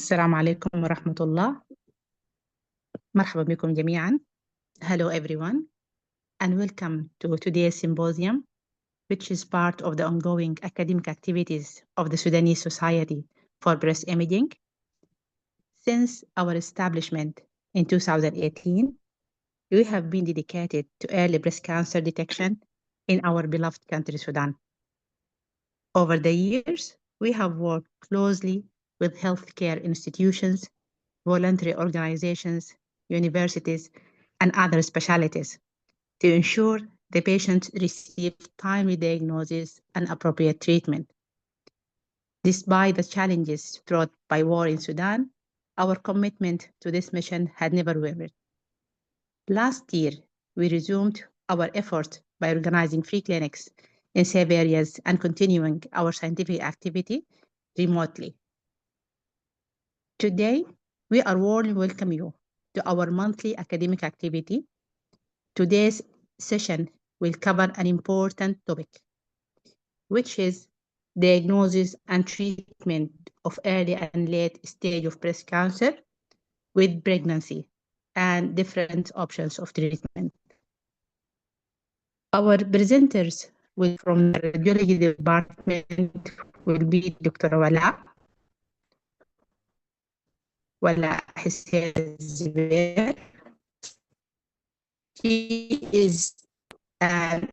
السلام عليكم ورحمة الله. مرحبا بكم جميعا. Hello everyone and welcome to today's symposium, which is part of the ongoing academic activities of the Sudanese Society for Breast Imaging. Since our establishment in 2018, we have been dedicated to early breast cancer detection in our beloved country, Sudan. Over the years, we have worked closely with healthcare institutions, voluntary organizations, universities, and other specialties to ensure the patients receive timely diagnosis and appropriate treatment. Despite the challenges brought by war in Sudan, our commitment to this mission had never wavered. Last year, we resumed our efforts by organizing free clinics in safe areas and continuing our scientific activity remotely. Today, we are warmly welcome you to our monthly academic activity. Today's session will cover an important topic, which is diagnosis and treatment of early and late stage of breast cancer with pregnancy and different options of treatment. Our presenters from the radiology department will be Dr. Walla Hussein. She is an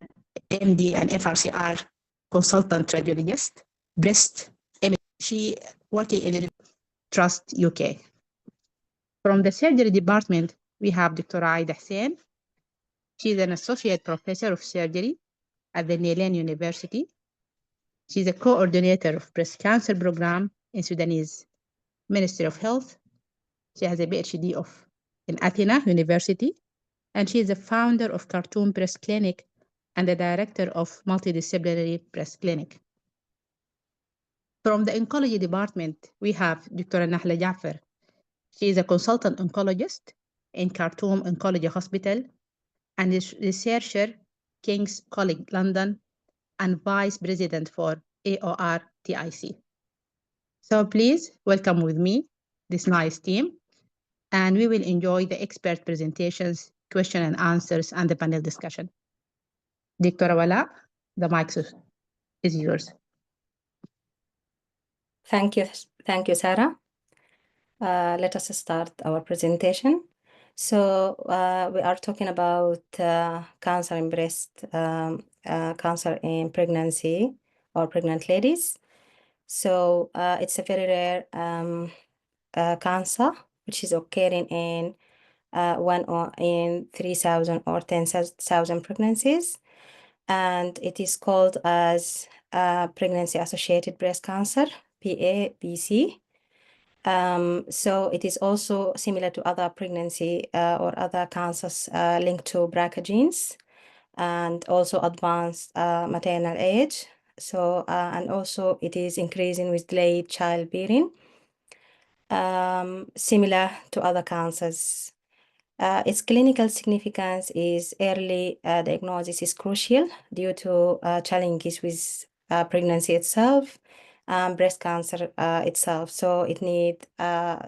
MD and FRCR consultant radiologist, breast imaging. She working in Trust UK. From the surgery department, we have Dr. Ayda. She's an associate professor of surgery at the Nahla University. She's a coordinator of breast cancer program in Sudanese Ministry of Health. She has a PhD in Athena University, and she is the founder of Khartoum Breast Clinic and the director of Multidisciplinary Breast Clinic. From the oncology department, we have Dr. Nahla Dr.Walla. She is a consultant oncologist in Khartoum Oncology Hospital and is researcher, King's College London, and vice president for AOR TIC. So please welcome with me this nice team, and we will enjoy the expert presentations, question and answers, and the panel discussion. Dr. Walla, the mic is yours. Thank you, Sarah. Let us start our presentation. So we are talking about cancer in breast, cancer in pregnancy or pregnant ladies. So it's a very rare cancer, which is occurring in 1 in 3,000 or 10,000 pregnancies. And it is called as pregnancy-associated breast cancer, PABC. So it is also similar to other pregnancy or other cancers linked to BRCA genes, and also advanced maternal age. So and also it is increasing with delayed childbearing, similar to other cancers. Its clinical significance is early diagnosis is crucial due to challenges with pregnancy itself, breast cancer itself. So it needs,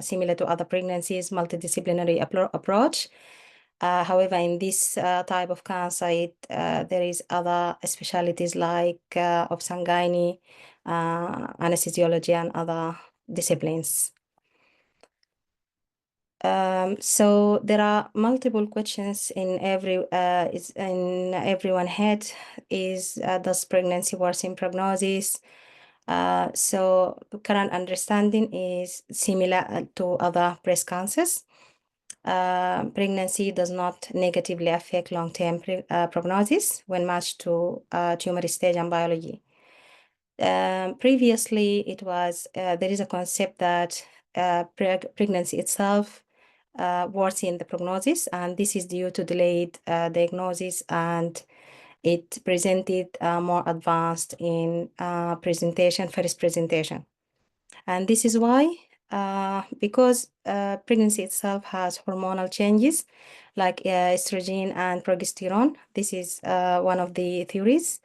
similar to other pregnancies, multidisciplinary approach. However, in this type of cancer, there is other specialties like obs-gynae, anesthesiology, and other disciplines. So there are multiple questions in everyone's head. Does pregnancy worsen prognosis? So current understanding is similar to other breast cancers. Pregnancy does not negatively affect long-term prognosis when matched to tumor stage and biology. Previously, it was there is a concept that pregnancy itself worsen the prognosis, and this is due to delayed diagnosis, and it presented more advanced in first presentation. And this is why, because pregnancy itself has hormonal changes like estrogen and progesterone. This is one of the theories.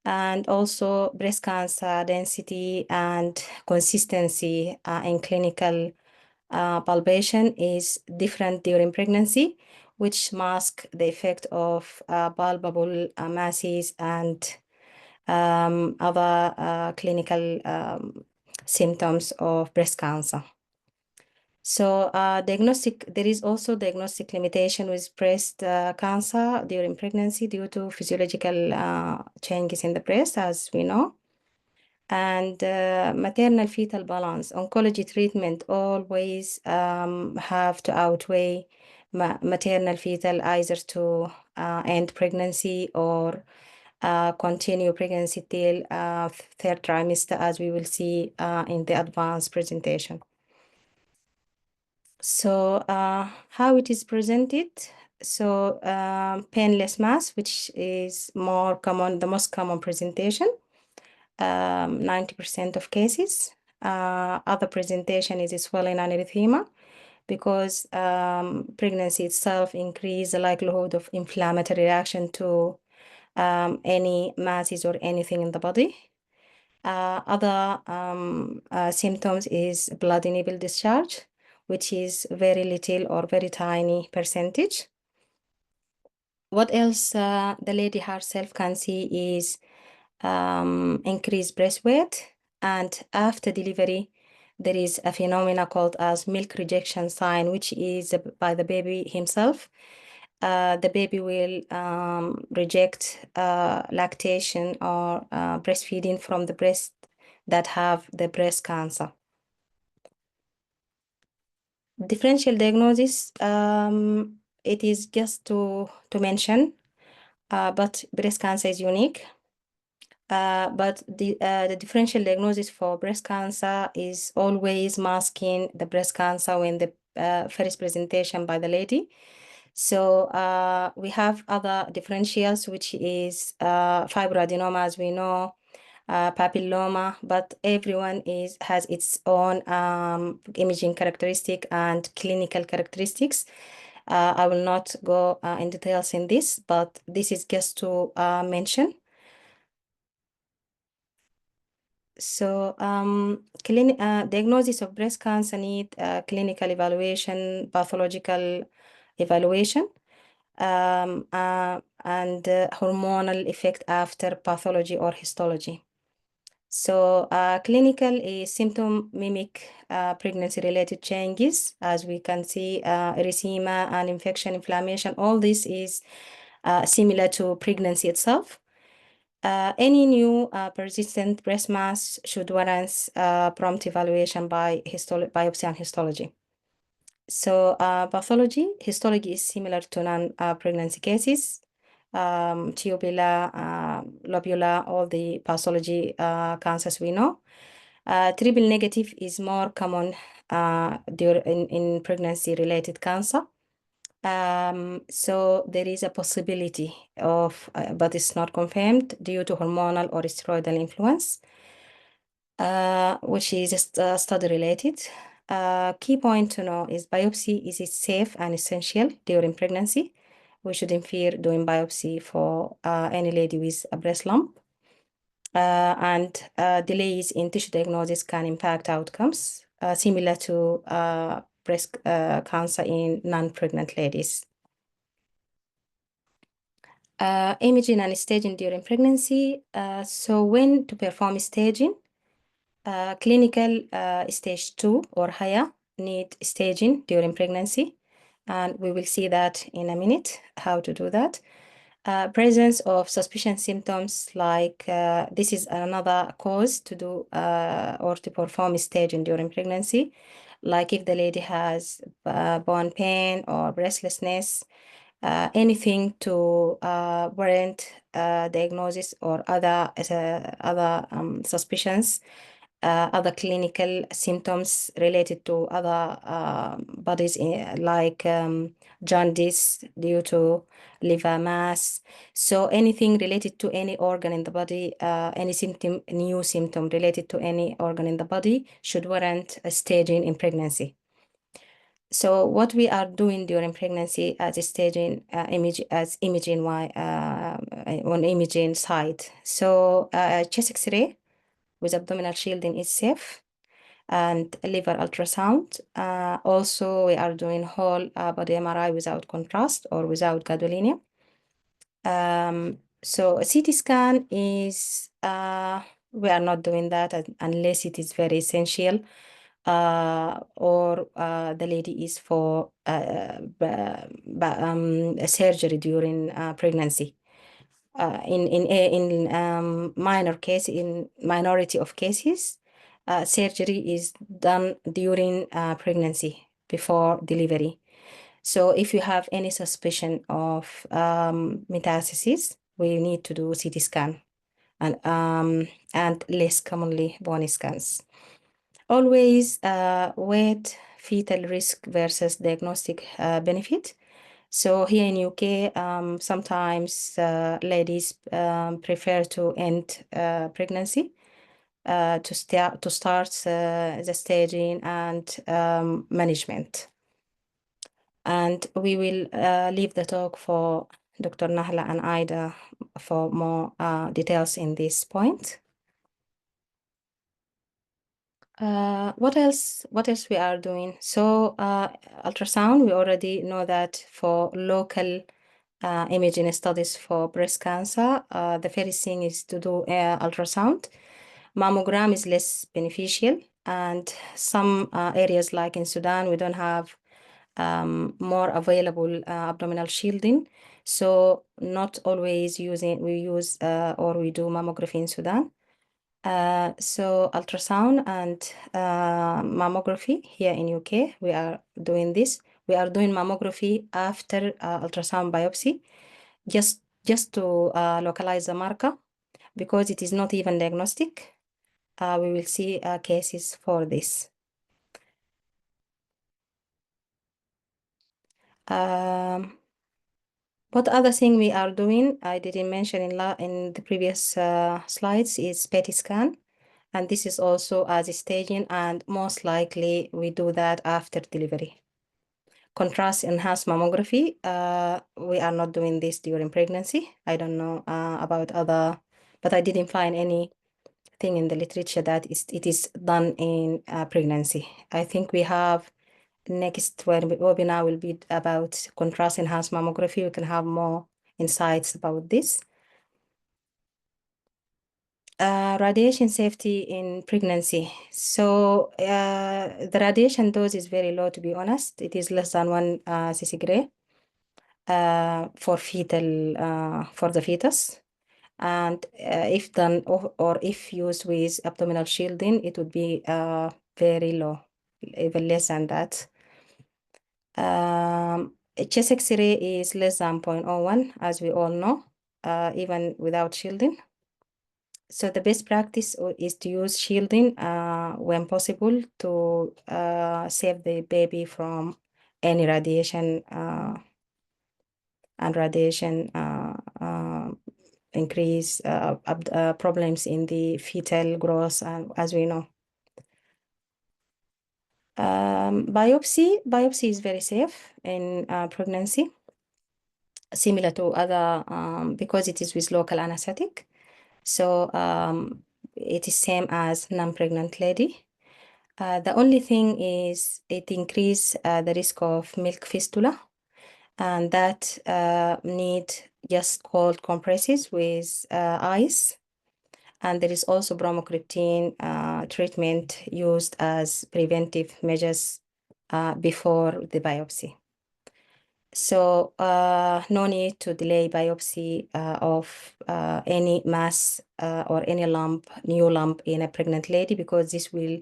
And also breast cancer density and consistency in clinical palpation is different during pregnancy, which mask the effect of palpable masses and other clinical symptoms of breast cancer. So there is also diagnostic limitation with breast cancer during pregnancy due to physiological changes in the breast, as we know. And maternal fetal balance, oncology treatment always have to outweigh maternal fetal, either to end pregnancy or continue pregnancy till third trimester, as we will see in the advanced presentation. So how it is presented? So painless mass, which is more common, the most common presentation, 90% of cases. Other presentation is swelling and erythema, because pregnancy itself increases the likelihood of inflammatory reaction to any masses or anything in the body. Other symptoms is blood in nipple discharge, which is very little or very tiny percentage. What else the lady herself can see is increased breast weight, and after delivery, there is a phenomena called as milk rejection sign, which is by the baby himself. The baby will reject lactation or breastfeeding from the breast that have the breast cancer. Differential diagnosis, it is just to mention, but breast cancer is unique. But the differential diagnosis for breast cancer is always masking the breast cancer when the first presentation by the lady. So we have other differentials, which is fibroadenoma, as we know, papilloma, but everyone has its own imaging characteristic and clinical characteristics. I will not go in details in this, but this is just to mention. So diagnosis of breast cancer need clinical evaluation, pathological evaluation, and hormonal effect after pathology or histology. So clinical is symptom mimic pregnancy-related changes, as we can see, erythema and infection, inflammation. All this is similar to pregnancy itself. Any new persistent breast mass should warrant prompt evaluation by biopsy and histology. So histology is similar to non-pregnancy cases. Tubular, lobular, all the pathology cancers we know. Triple negative is more common in pregnancy-related cancer. So there is a possibility of, but it's not confirmed due to hormonal or steroidal influence, which is study-related. Key point to know is biopsy is safe and essential during pregnancy. We shouldn't fear doing biopsy for any lady with a breast lump. And delays in tissue diagnosis can impact outcomes, similar to breast cancer in non-pregnant ladies. Imaging and staging during pregnancy. So when to perform staging, clinical stage 2 or higher need staging during pregnancy. And we will see that in a minute, how to do that. Presence of suspicion symptoms, like this is another cause to do or to perform staging during pregnancy, like if the lady has bone pain or breathlessness, anything to warrant diagnosis or other suspicions, other clinical symptoms related to other bodies, like jaundice due to liver mass. So anything related to any organ in the body, any new symptom related to any organ in the body should warrant a staging in pregnancy. So what we are doing during pregnancy as a staging imaging on imaging side. So chest X-ray with abdominal shielding is safe. and liver ultrasound. Also, we are doing whole body MRI without contrast or without gadolinium. So a CT scan is, we are not doing that unless it is very essential, or the lady is for a surgery during pregnancy. In minority of cases, surgery is done during pregnancy before delivery. So if you have any suspicion of metastasis, we need to do CT scan and less commonly bone scans. Always weight fetal risk versus diagnostic benefit. So here in UK, sometimes ladies prefer to end pregnancy to start the staging and management. And we will leave the talk for Dr. Nahla and Ayda for more details in this point. What else we are doing? So ultrasound, we already know that for local imaging studies for breast cancer, the first thing is to do ultrasound. Mammogram is less beneficial, and some areas like in Sudan, we don't have more available abdominal shielding. So not always we use or we do mammography in Sudan. So ultrasound and mammography here in UK, we are doing this. We are doing mammography after ultrasound biopsy, just to localize the marker, because it is not even diagnostic. We will see cases for this. What other thing we are doing, I didn't mention in the previous slides, is PET scan. And this is also as a staging, and most likely we do that after delivery. Contrast enhanced mammography, we are not doing this during pregnancy. I don't know about other, but I didn't find anything in the literature that it is done in pregnancy. I think we have next webinar will be about contrast enhanced mammography. We can have more insights about this. Radiation safety in pregnancy. So the radiation dose is very low, to be honest. It is less than 1 cc for for the fetus. And if done or if used with abdominal shielding, it would be very low, even less than that. Chest X-ray is less than 0.01, as we all know, even without shielding. So the best practice is to use shielding when possible to save the baby from any radiation and radiation increase problems in the fetal growth, as we know. Biopsy is very safe in pregnancy, similar to other, because it is with local anesthetic. So it is same as non-pregnant lady. The only thing is it increase the risk of milk fistula, and that need just cold compresses with ice. And there is also bromocriptine treatment used as preventive measures before the biopsy. So no need to delay biopsy of any mass or any new lump in a pregnant lady, because this will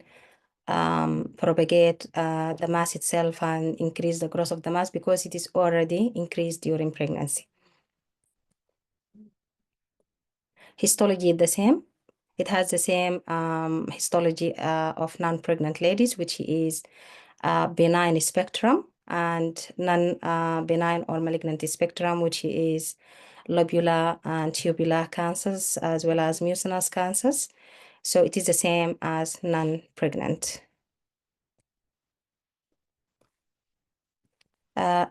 propagate the mass itself and increase the growth of the mass, because it is already increased during pregnancy. Histology is the same. It has the same histology of non-pregnant ladies, which is benign spectrum, and non-benign or malignant spectrum, which is lobular and tubular cancers, as well as mucinous cancers. So it is the same as non-pregnant.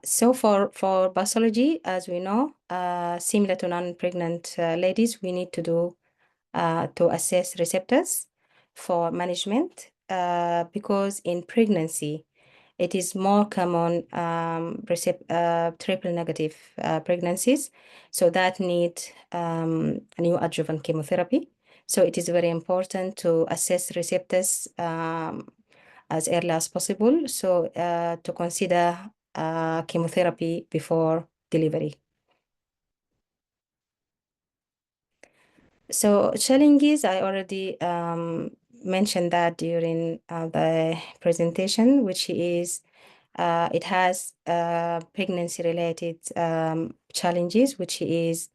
So for pathology, as we know, similar to non-pregnant ladies, we need to do to assess receptors for management. because in pregnancy, it is more common triple negative pregnancies, so that need neoadjuvant chemotherapy. So it is very important to assess receptors as early as possible. So to consider chemotherapy before delivery. So challenges, I already mentioned that during the presentation, which is it has pregnancy-related challenges, which is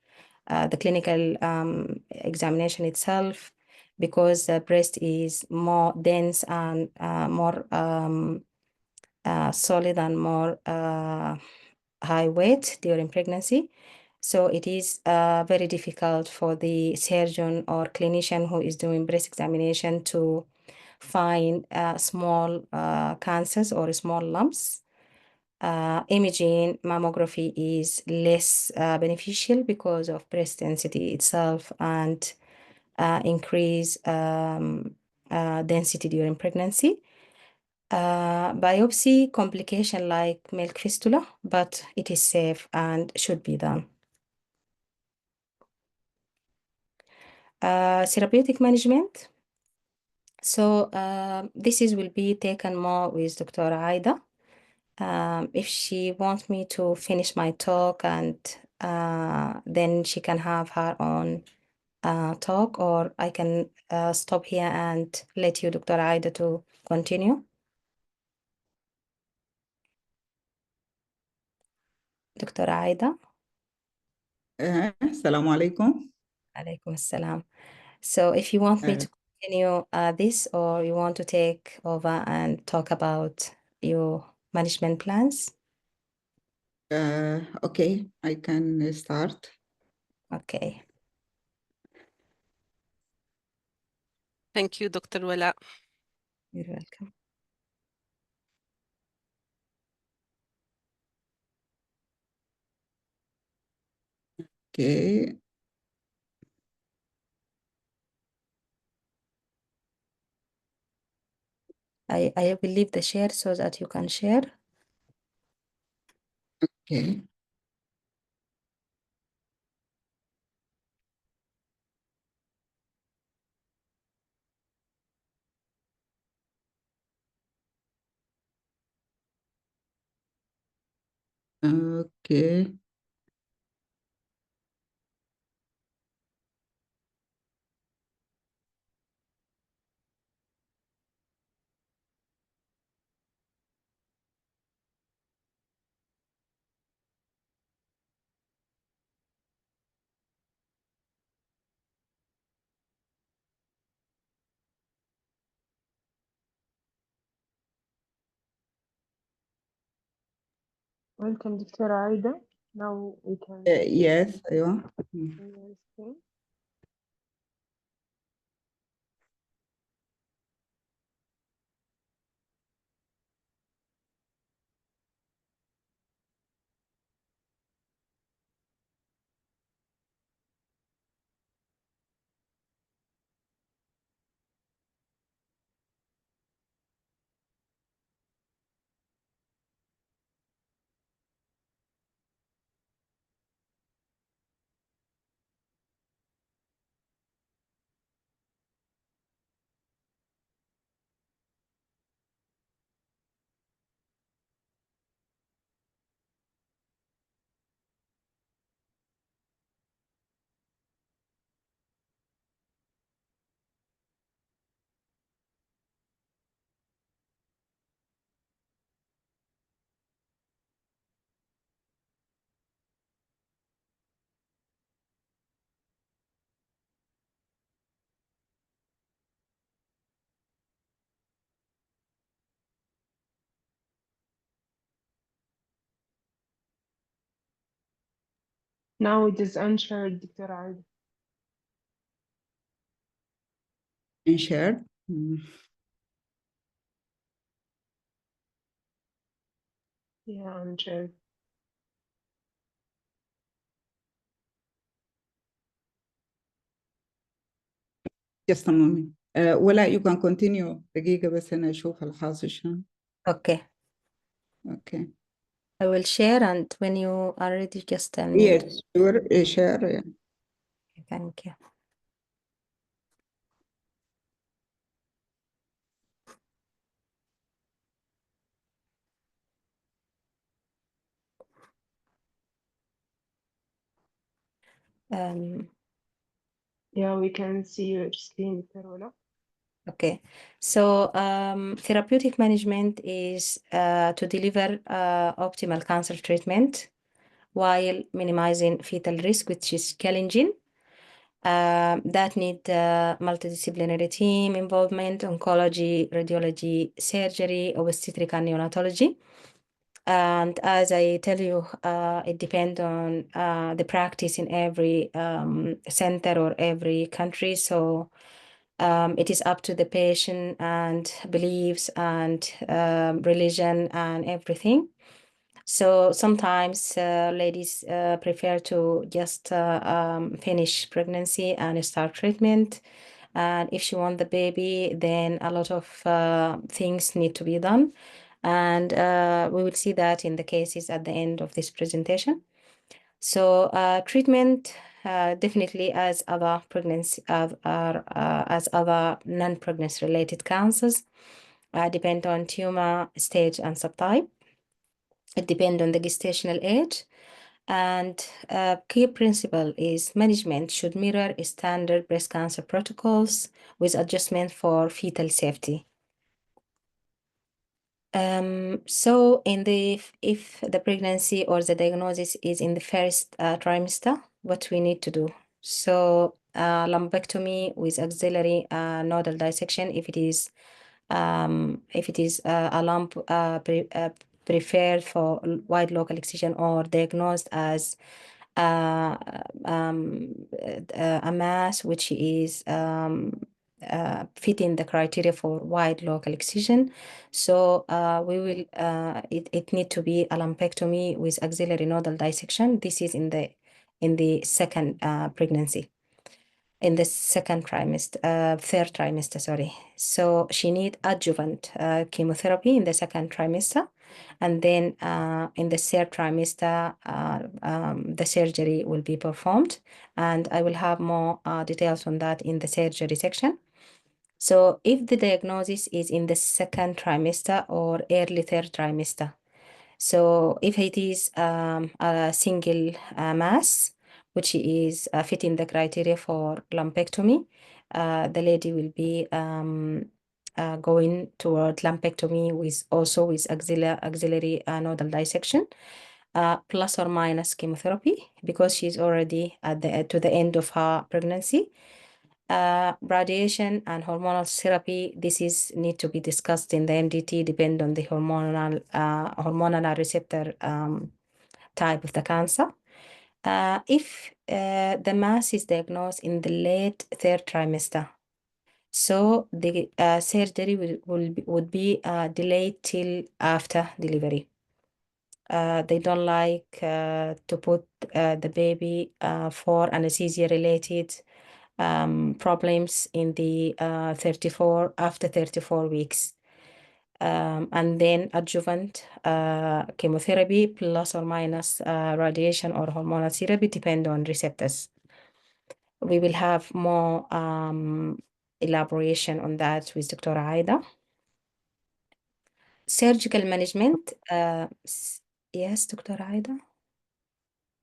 the clinical examination itself, because the breast is more dense and more solid and more high weight during pregnancy. So it is very difficult for the surgeon or clinician who is doing breast examination to find small cancers or small lumps. Imaging mammography is less beneficial because of breast density itself and increase density during pregnancy. Biopsy complication like milk fistula, but it is safe and should be done. Therapeutic management. So this will be taken more with Dr. Ayda. If she wants me to finish my talk and then she can have her own talk, or I can stop here and let you, Dr. Ayda, to continue. Dr. Ayda. Assalamu alaikum. Alaikum assalam. So if you want me to continue this, or you want to take over and talk about your management plans? Okay, I can start. Okay. Thank you, Dr. Walla. You're welcome. Okay. I will leave the share so that you can share. Okay. Okay. Welcome, Dr. Ayda. Now we can Yes, أيوة. see your screen. Now it is unshared, Dr. Ayda. And shared. Yeah, unshared. Just a moment. ولا you can continue دقيقة بس أنا أشوف الحاصل شنو. Okay. Okay. I will share, and when you are ready, just tell me. Yes, sure. Share. Yeah. Thank you. Yeah, we can see your screen, Dr. Walla. Okay, so therapeutic management is to deliver optimal cancer treatment while minimizing fetal risk, which is challenging. That need multidisciplinary team involvement, oncology, radiology, surgery, obstetric and neonatology. And as I tell you, it depends on the practice in every center or every country. So it is up to the patient and beliefs and religion and everything. So sometimes ladies prefer to just finish pregnancy and start treatment. And if she wants the baby, then a lot of things need to be done. And we will see that in the cases at the end of this presentation. So treatment definitely as other pregnancy as other non-pregnancy related cancers depend on tumor stage and subtype. It depends on the gestational age. And key principle is management should mirror standard breast cancer protocols with adjustment for fetal safety. So if the pregnancy or the diagnosis is in the first trimester, what we need to do? So lumpectomy with axillary nodal dissection if it is a lump preferred for wide local excision or diagnosed as a mass which is fitting the criteria for wide local excision. So we will it need to be a lumpectomy with axillary nodal dissection. This is in the second pregnancy, in the second trimester, third trimester, sorry. So she need adjuvant chemotherapy in the second trimester. And then in the third trimester, the surgery will be performed. And I will have more details on that in the surgery section. So if the diagnosis is in the second trimester or early third trimester, so if it is a single mass, which is fitting the criteria for lumpectomy, the lady will be going toward lumpectomy with axillary nodal dissection, plus or minus chemotherapy, because she's already to the end of her pregnancy. Radiation and hormonal therapy, this is need to be discussed in the MDT, depend on the hormonal receptor type of the cancer. If the mass is diagnosed in the late third trimester, so the surgery would be delayed till after delivery. They don't like to put the baby for anesthesia-related problems in the after 34 weeks. And then adjuvant chemotherapy plus or minus radiation or hormonal therapy depend on receptors. We will have more elaboration on that with Dr. Ayda. Surgical management. Yes, Dr. Ayda?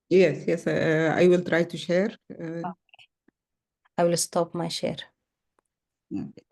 Yes, I will try to share. I will stop my share. Okay.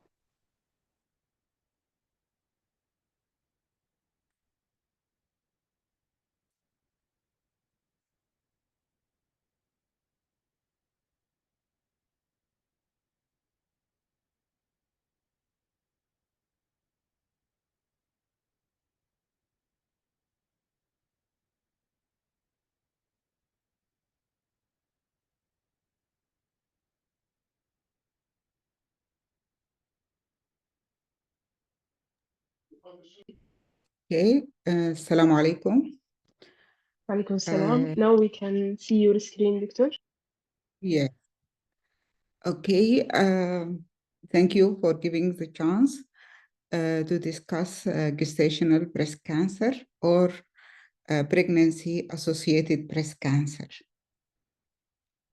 Okay, السلام عليكم. Walaikum salam. Now we can see your screen, Doctor. Yeah. Okay. Thank you for giving the chance to discuss gestational breast cancer or pregnancy-associated breast cancer.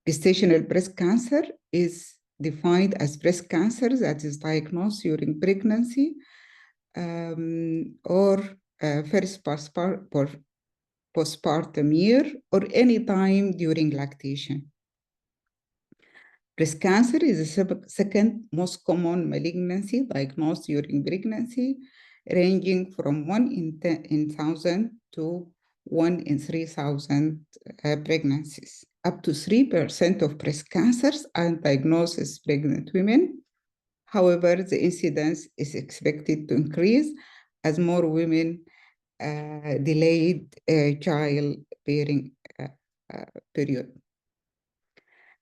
Gestational breast cancer is defined as breast cancer that is diagnosed during pregnancy or first postpartum year or any time during lactation. Breast cancer is the second most common malignancy diagnosed during pregnancy, ranging from 1 in 1,000 to 1 in 3,000 pregnancies. Up to 3% of breast cancers are diagnosed as pregnant women. However, the incidence is expected to increase as more women delayed childbearing period.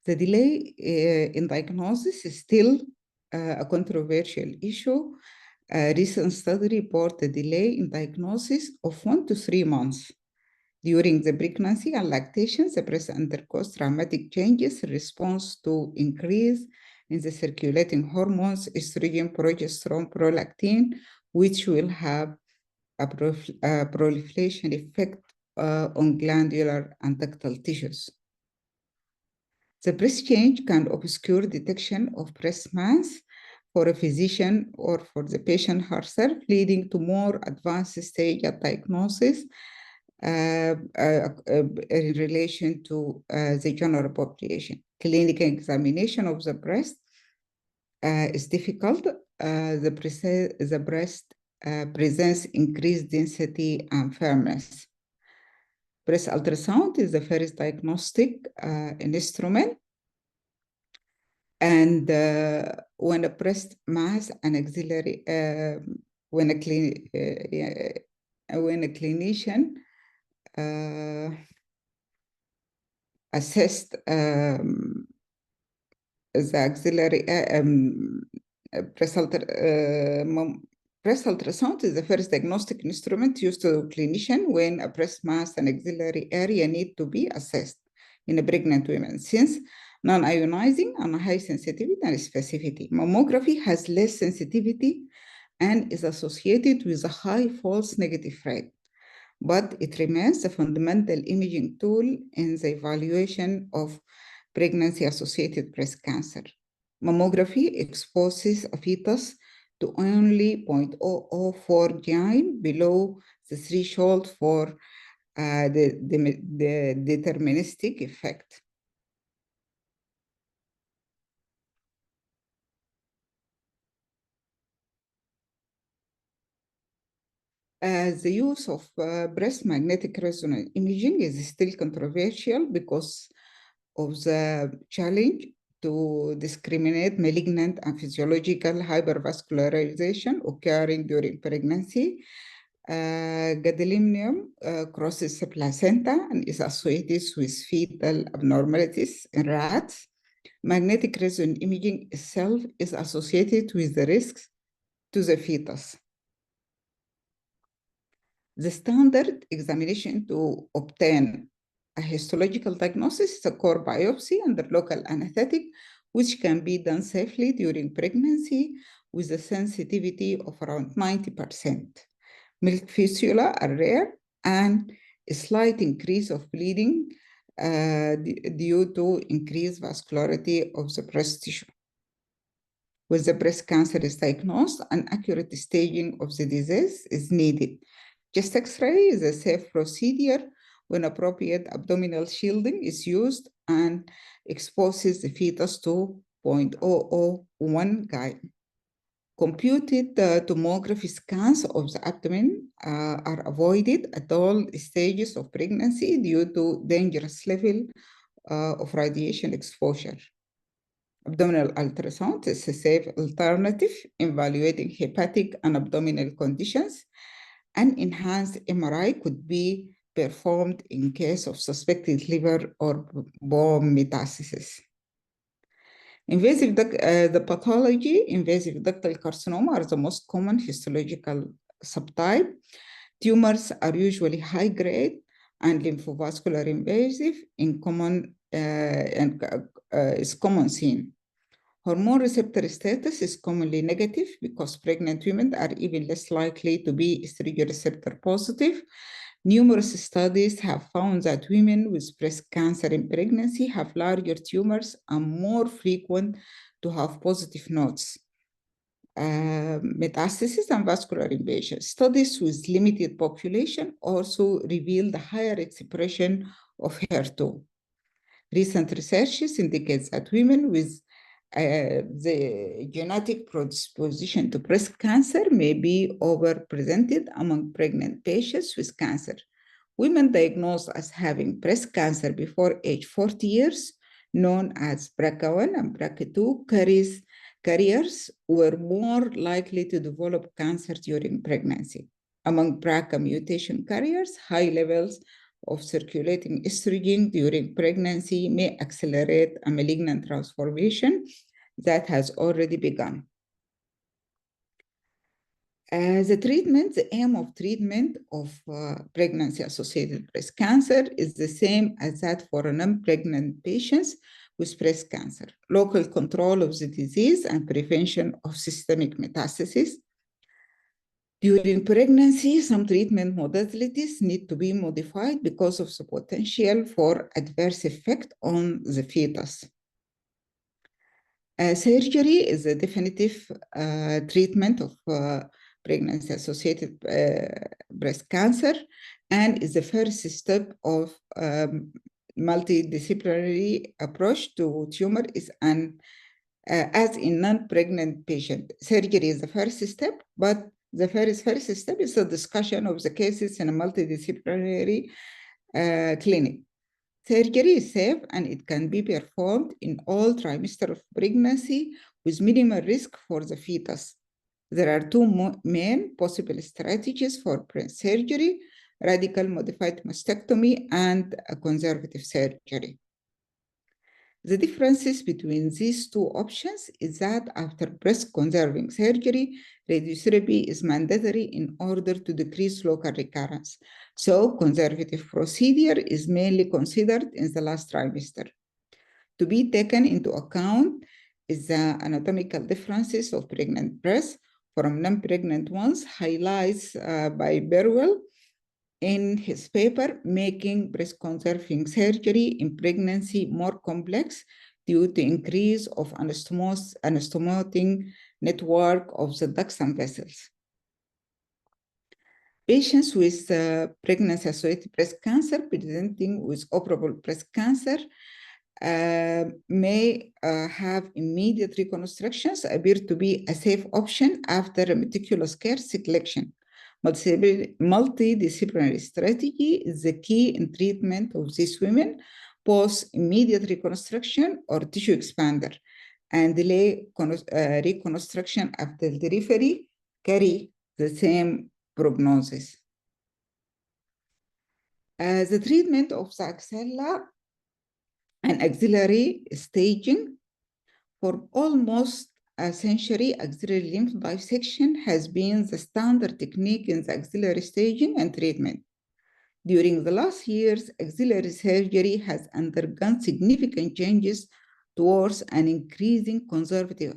The delay in diagnosis is still a controversial issue. A recent study reported a delay in diagnosis of 1 to 3 months. During the pregnancy and lactation, the breast undergoes dramatic changes in response to increase in the circulating hormones, estrogen, progesterone, prolactin, which will have a proliferation effect on glandular and ductal tissues. The breast change can obscure detection of breast mass for a physician or for the patient herself, leading to more advanced stage of diagnosis in relation to the general population. Clinical examination of the breast is difficult. The breast presents increased density and firmness. Breast ultrasound is the first diagnostic instrument. And when a breast mass and axillary, when a clinician assessed the axillary breast ultrasound is the first diagnostic instrument used to clinician when a breast mass and axillary area need to be assessed in a pregnant woman, since non-ionizing and high sensitivity and specificity. Mammography has less sensitivity and is associated with a high false negative rate, but it remains a fundamental imaging tool in the evaluation of pregnancy-associated breast cancer. Mammography exposes a fetus to only 0.004 GI below the threshold for the deterministic effect. The use of breast magnetic resonance imaging is still controversial because of the challenge to discriminate malignant and physiological hypervascularization occurring during pregnancy. Gadolinium crosses the placenta and is associated with fetal abnormalities in rats. Magnetic resonance imaging itself is associated with the risks to the fetus. The standard examination to obtain a histological diagnosis is a core biopsy under local anesthetic, which can be done safely during pregnancy with a sensitivity of around 90%. Milk fistula are rare and a slight increase of bleeding due to increased vascularity of the breast tissue. When the breast cancer is diagnosed, an accurate staging of the disease is needed. Chest X-ray is a safe procedure when appropriate abdominal shielding is used and exposes the fetus to 0.001 GI. Computed tomography scans of the abdomen are avoided at all stages of pregnancy due to dangerous level of radiation exposure. Abdominal ultrasound is a safe alternative in evaluating hepatic and abdominal conditions. An enhanced MRI could be performed in case of suspected liver or bone metastasis. The pathology, invasive ductal carcinoma are the most common histological subtype. Tumors are usually high grade and lymphovascular invasive is common seen. Hormone receptor status is commonly negative because pregnant women are even less likely to be estrogen receptor positive. Numerous studies have found that women with breast cancer in pregnancy have larger tumors and more frequent to have positive nodes. Metastasis and vascular invasion. Studies with limited population also reveal the higher expression of HER2. Recent researches indicate that women with the genetic predisposition to breast cancer may be overrepresented among pregnant patients with cancer. Women diagnosed as having breast cancer before age 40 years, known as BRCA1 and BRCA2 carriers, were more likely to develop cancer during pregnancy. Among BRCA mutation carriers, high levels of circulating estrogen during pregnancy may accelerate a malignant transformation that has already begun. The aim of treatment of pregnancy-associated breast cancer is the same as that for non-pregnant patients with breast cancer: local control of the disease and prevention of systemic metastasis. During pregnancy, some treatment modalities need to be modified because of the potential for adverse effect on the fetus. Surgery is a definitive treatment of pregnancy-associated breast cancer and is the first step of multidisciplinary approach to tumor as in non-pregnant patient. Surgery is the first step, but the first step is a discussion of the cases in a multidisciplinary clinic. Surgery is safe and it can be performed in all trimesters of pregnancy with minimal risk for the fetus. There are two main possible strategies for breast surgery: radical modified mastectomy and a conservative surgery. The differences between these two options is that after breast conserving surgery, radiotherapy is mandatory in order to decrease local recurrence. So conservative procedure is mainly considered in the last trimester. To be taken into account is the anatomical differences of pregnant breasts from non-pregnant ones, highlights by Burwell in his paper, Making Breast Conserving Surgery in Pregnancy More Complex Due to Increase of Anastomotic Network of the Ducts and Vessels. Patients with pregnancy-associated breast cancer presenting with operable breast cancer may have immediate reconstructions appear to be a safe option after a meticulous care selection. Multidisciplinary strategy is the key in treatment of these women, both immediate reconstruction or tissue expander, and delay reconstruction after delivery carry the same prognosis. The treatment of the axilla and axillary staging. For almost a century, axillary lymph dissection has been the standard technique in the axillary staging and treatment. During the last years, axillary surgery has undergone significant changes towards an increasing conservative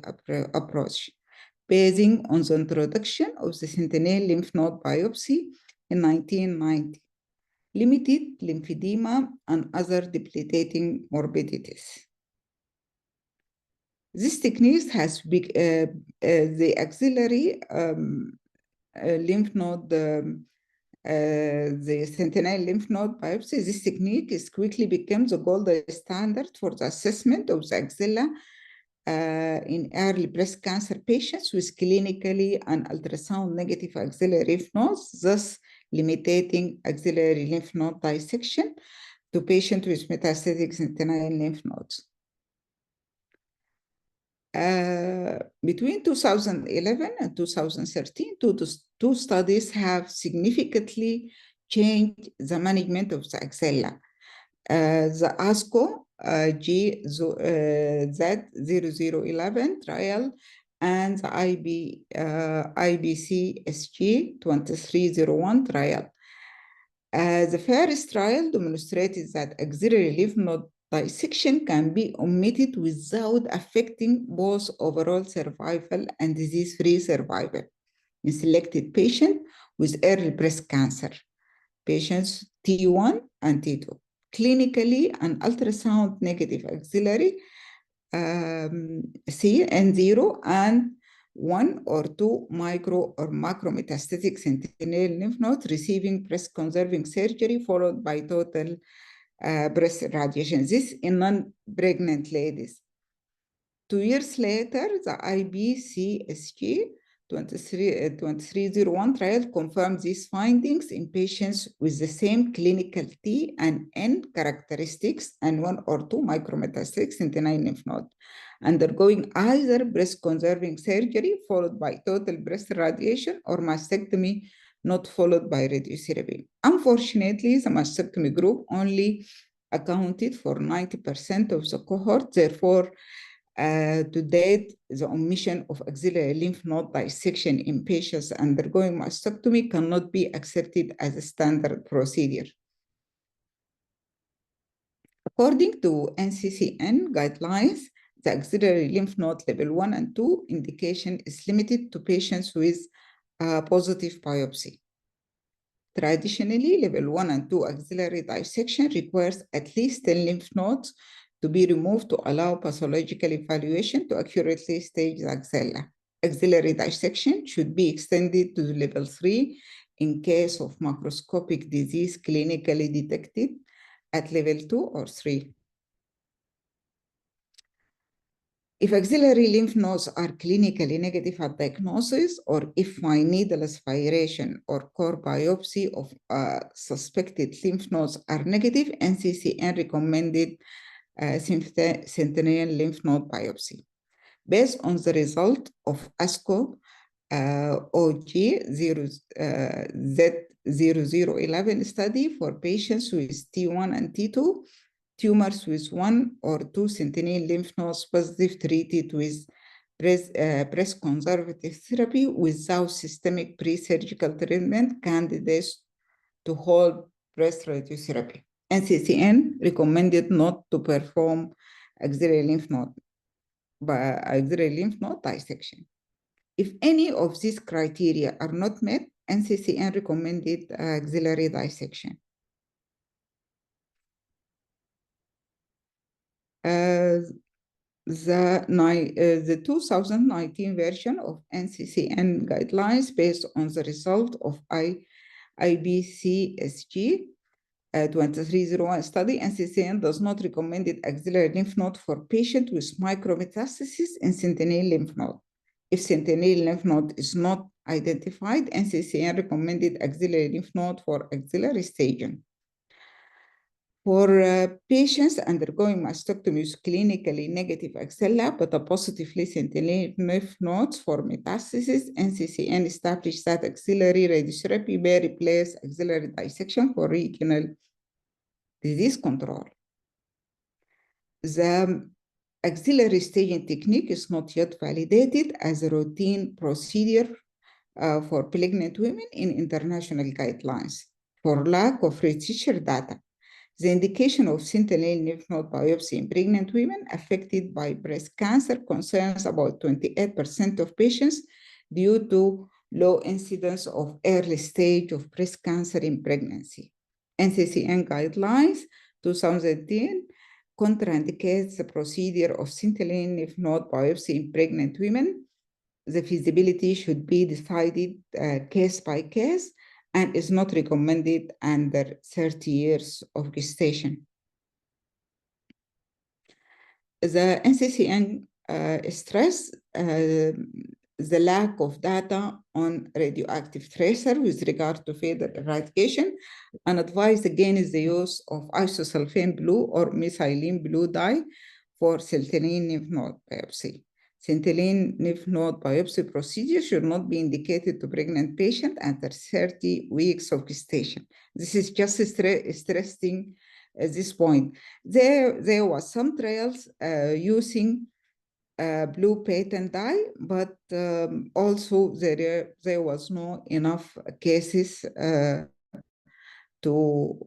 approach, basing on the introduction of the sentinel lymph node biopsy in 1990, limited lymphedema, and other debilitating morbidities. This technique has the axillary lymph node, the sentinel lymph node biopsy. This technique is quickly become the gold standard for the assessment of the axilla in early breast cancer patients with clinically and ultrasound negative axillary lymph nodes, thus limiting axillary lymph node dissection to patients with metastatic sentinel lymph nodes. Between 2011 and 2013, two studies have significantly changed the management of the axilla. The ASCO Z0011 trial and the IBC-SG 2301 trial. The first trial demonstrated that axillary lymph node dissection can be omitted without affecting both overall survival and disease-free survival in selected patients with early breast cancer, patients T1 and T2. Clinically, an ultrasound negative axillary CN0 and 1 or 2 micro or macrometastatic sentinel lymph nodes receiving breast conserving surgery followed by total breast radiation. This in non-pregnant ladies. 2 years later, the IBCSG 2301 trial confirmed these findings in patients with the same clinical T and N characteristics and 1 or 2 micrometastatic sentinel lymph node, undergoing either breast conserving surgery followed by total breast radiation or mastectomy not followed by radiotherapy. Unfortunately, the mastectomy group only accounted for 90% of the cohort. Therefore, to date, the omission of axillary lymph node dissection in patients undergoing mastectomy cannot be accepted as a standard procedure. According to NCCN guidelines, the axillary lymph node level 1 and 2 indication is limited to patients with positive biopsy. Traditionally, level 1 and 2 axillary dissection requires at least 10 lymph nodes to be removed to allow pathological evaluation to accurately stage the axilla. Axillary dissection should be extended to level 3 in case of macroscopic disease clinically detected at level 2 or 3. If axillary lymph nodes are clinically negative at diagnosis, or if fine needle aspiration or core biopsy of suspected lymph nodes are negative, NCCN recommended sentinel lymph node biopsy. Based on the result of ASCO OG Z0011 study for patients with T1 and T2, tumors with 1 or 2 sentinel lymph nodes positive treated with breast conservative therapy without systemic pre-surgical treatment candidates to whole breast radiotherapy. NCCN recommended not to perform axillary lymph node dissection. If any of these criteria are not met, NCCN recommended axillary dissection. The 2019 version of NCCN guidelines based on the result of IBCSG 2301 study, NCCN does not recommend axillary lymph node for patients with micrometastasis in sentinel lymph node. If sentinel lymph node is not identified, NCCN recommended axillary lymph node for axillary staging. For patients undergoing mastectomy with clinically negative axilla but a positively sentinel lymph nodes for metastasis, NCCN established that axillary radiotherapy may replace axillary dissection for regional disease control. The axillary staging technique is not yet validated as a routine procedure for pregnant women in international guidelines for lack of research data. The indication of sentinel lymph node biopsy in pregnant women affected by breast cancer concerns about 28% of patients due to low incidence of early stage of breast cancer in pregnancy. NCCN guidelines 2010 contraindicates the procedure of sentinel lymph node biopsy in pregnant women. The feasibility should be decided case by case and is not recommended under 30 years of gestation. The NCCN stress the lack of data on radioactive tracer with regard to fetal eradication and advised against the use of isosulfane blue or methylene blue dye for sentinel lymph node biopsy. Sentinel lymph node biopsy procedure should not be indicated to pregnant patients under 30 weeks of gestation. This is just stressing at this point. There was some trials using blue patent dye, but also there was no enough cases to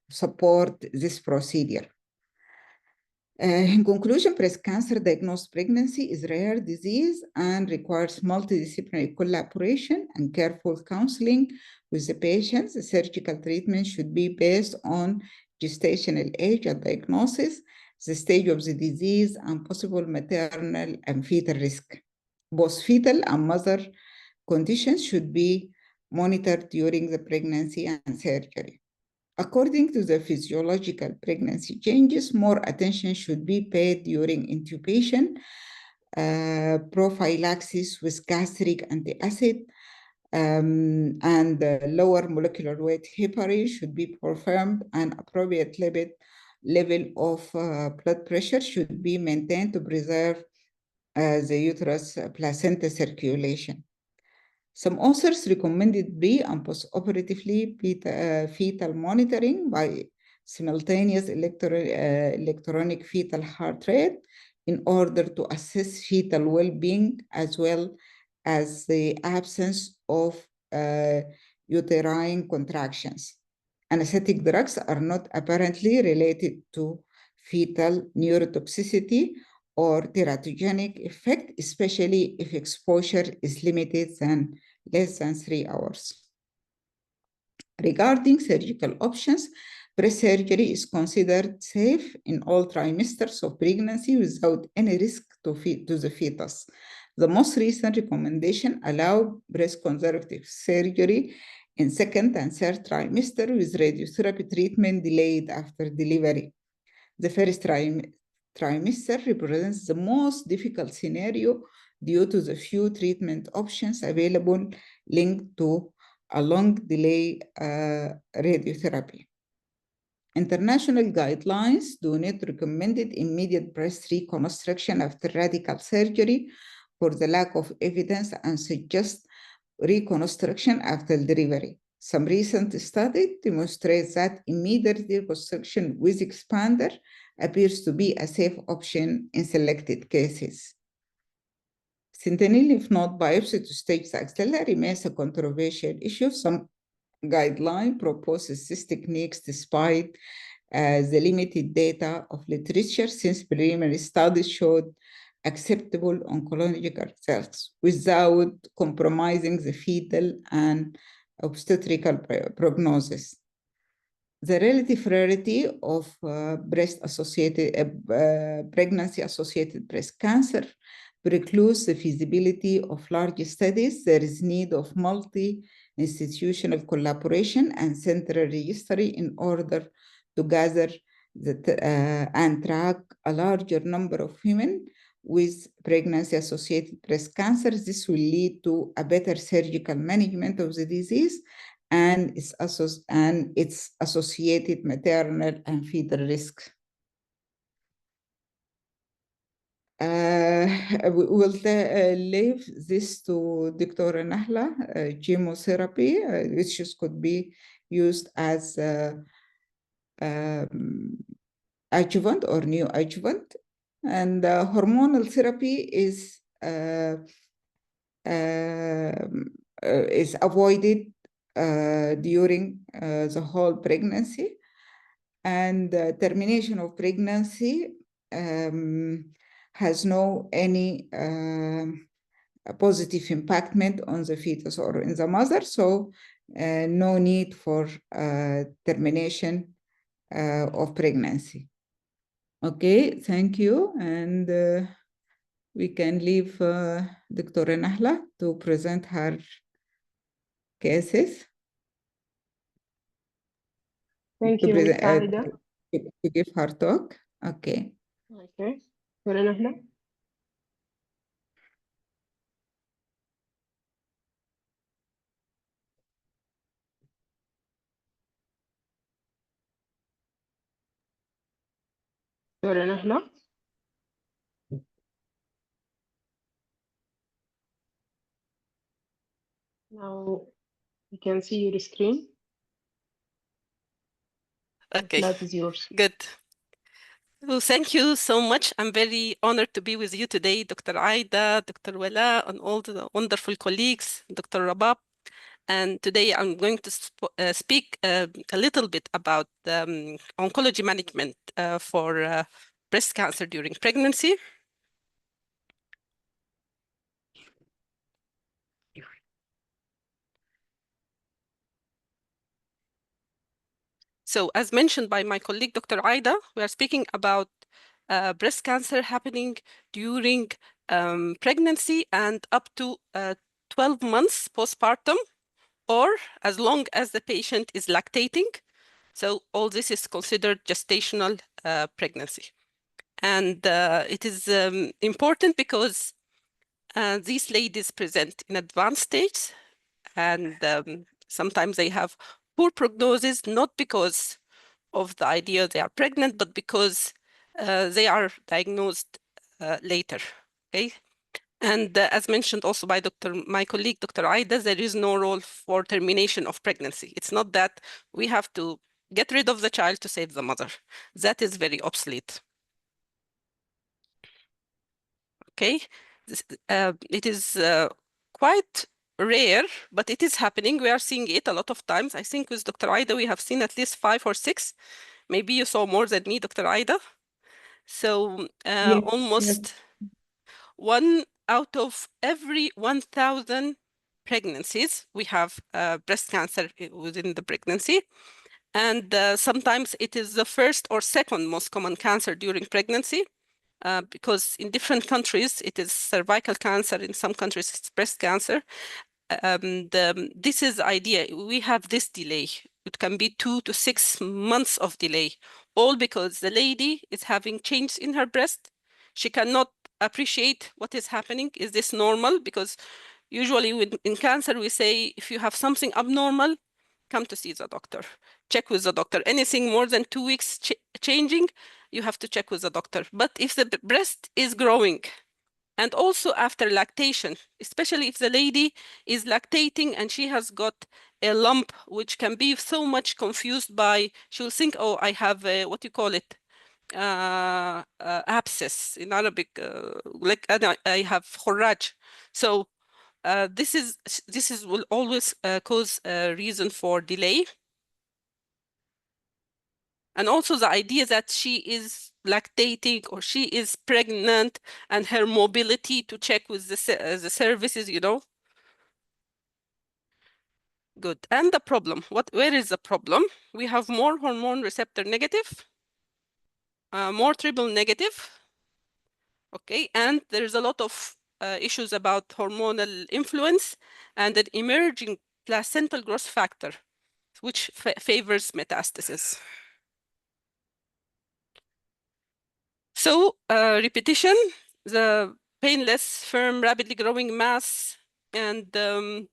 support this procedure. In conclusion, breast cancer diagnosed pregnancy is a rare disease and requires multidisciplinary collaboration and careful counseling with the patients. The surgical treatment should be based on gestational age at diagnosis, the stage of the disease, and possible maternal and fetal risk. Both fetal and mother conditions should be monitored during the pregnancy and surgery. According to the physiological pregnancy changes, more attention should be paid during intubation, prophylaxis with gastric antacid, and lower molecular weight heparin should be performed, and appropriate level of blood pressure should be maintained to preserve the uterus placenta circulation. Some authors recommended pre- and post-operatively fetal monitoring by simultaneous electronic fetal heart rate in order to assess fetal well-being, as well as the absence of uterine contractions. Anesthetic drugs are not apparently related to fetal neurotoxicity or teratogenic effect, especially if exposure is limited than less than 3 hours. Regarding surgical options, breast surgery is considered safe in all trimesters of pregnancy without any risk to the fetus. The most recent recommendation allowed breast conservative surgery in second and third trimester with radiotherapy treatment delayed after delivery. The first trimester represents the most difficult scenario due to the few treatment options available linked to a long delay radiotherapy. International guidelines do not recommend immediate breast reconstruction after radical surgery for the lack of evidence and suggest reconstruction after delivery. Some recent studies demonstrate that immediate reconstruction with expander appears to be a safe option in selected cases. Sentinel lymph node biopsy to stage the axilla remains a controversial issue. Some guideline proposes these techniques despite the limited data of literature, since preliminary studies showed acceptable oncological results without compromising the fetal and obstetrical prognosis. The relative rarity of pregnancy-associated breast cancer precludes the feasibility of large studies. There is need of multi-institutional collaboration and central registry in order to gather and track a larger number of women with pregnancy-associated breast cancer. This will lead to a better surgical management of the disease and its associated maternal and fetal risks. We will leave this to Dr. Nahla. Chemotherapy, which could be used as adjuvant or neoadjuvant, and hormonal therapy is avoided during the whole pregnancy, and termination of pregnancy has no any positive impactment on the fetus or in the mother, so no need for termination of pregnancy. Okay, thank you, and we can leave Dr. Nahla to present her cases. Thank you, Ms. Ayda. To give her talk. Okay. Okay. Dr. Nahla. Dr. Nahla. Now you can see your screen. Okay, That is yours. good. Well, thank you so much. I'm very honored to be with you today, Dr. Ayda, Dr. Walla, and all the wonderful colleagues, Dr. Rabab. And today I'm going to speak a little bit about oncology management for breast cancer during pregnancy. So as mentioned by my colleague, Dr. Ayda, we are speaking about breast cancer happening during pregnancy and up to 12 months postpartum, or as long as the patient is lactating. So all this is considered gestational pregnancy. And it is important because these ladies present in advanced stage, and sometimes they have poor prognosis, not because of the idea they are pregnant, but because they are diagnosed later, okay? And as mentioned also by my colleague, Dr. Ayda, there is no role for termination of pregnancy. It's not that we have to get rid of the child to save the mother. That is very obsolete. Okay, it is quite rare, but it is happening. We are seeing it a lot of times. I think with Dr. Ayda, we have seen at least 5 or 6. Maybe you saw more than me, Dr. Ayda. So Yes, almost 1 out of every 1,000 pregnancies, we have breast cancer within the pregnancy. And sometimes it is the first or second most common cancer during pregnancy. Because in different countries, it is cervical cancer. In some countries, it's breast cancer. This is the idea. We have this delay. It can be 2 to 6 months of delay, all because the lady is having change in her breast. She cannot appreciate what is happening. Is this normal? Because usually in cancer, we say, if you have something abnormal, come to see the doctor. Check with the doctor. Anything more than 2 weeks changing, you have to check with the doctor. But if the breast is growing, and also after lactation, especially if the lady is lactating and she has got a lump, which can be so much confused by, she'll think, oh, I have a, what you call it, abscess in Arabic, like I have khuraj. So this will always cause a reason for delay. And also the idea that she is lactating or she is pregnant and her mobility to check with the services, you know. Good. And the problem, where is the problem? We have more hormone receptor negative, more triple negative. Okay, and there's a lot of issues about hormonal influence and an emerging placental growth factor, which favors metastasis. So repetition, the painless, firm, rapidly growing mass, and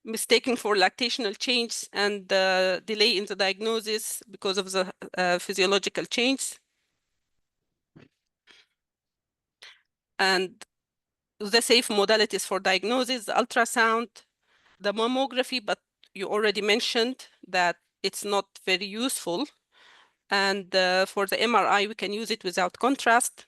mistaken for lactational change and delay in the diagnosis because of the physiological change. And the safe modalities for diagnosis, the ultrasound, the mammography, but you already mentioned that it's not very useful. And for the MRI, we can use it without contrast.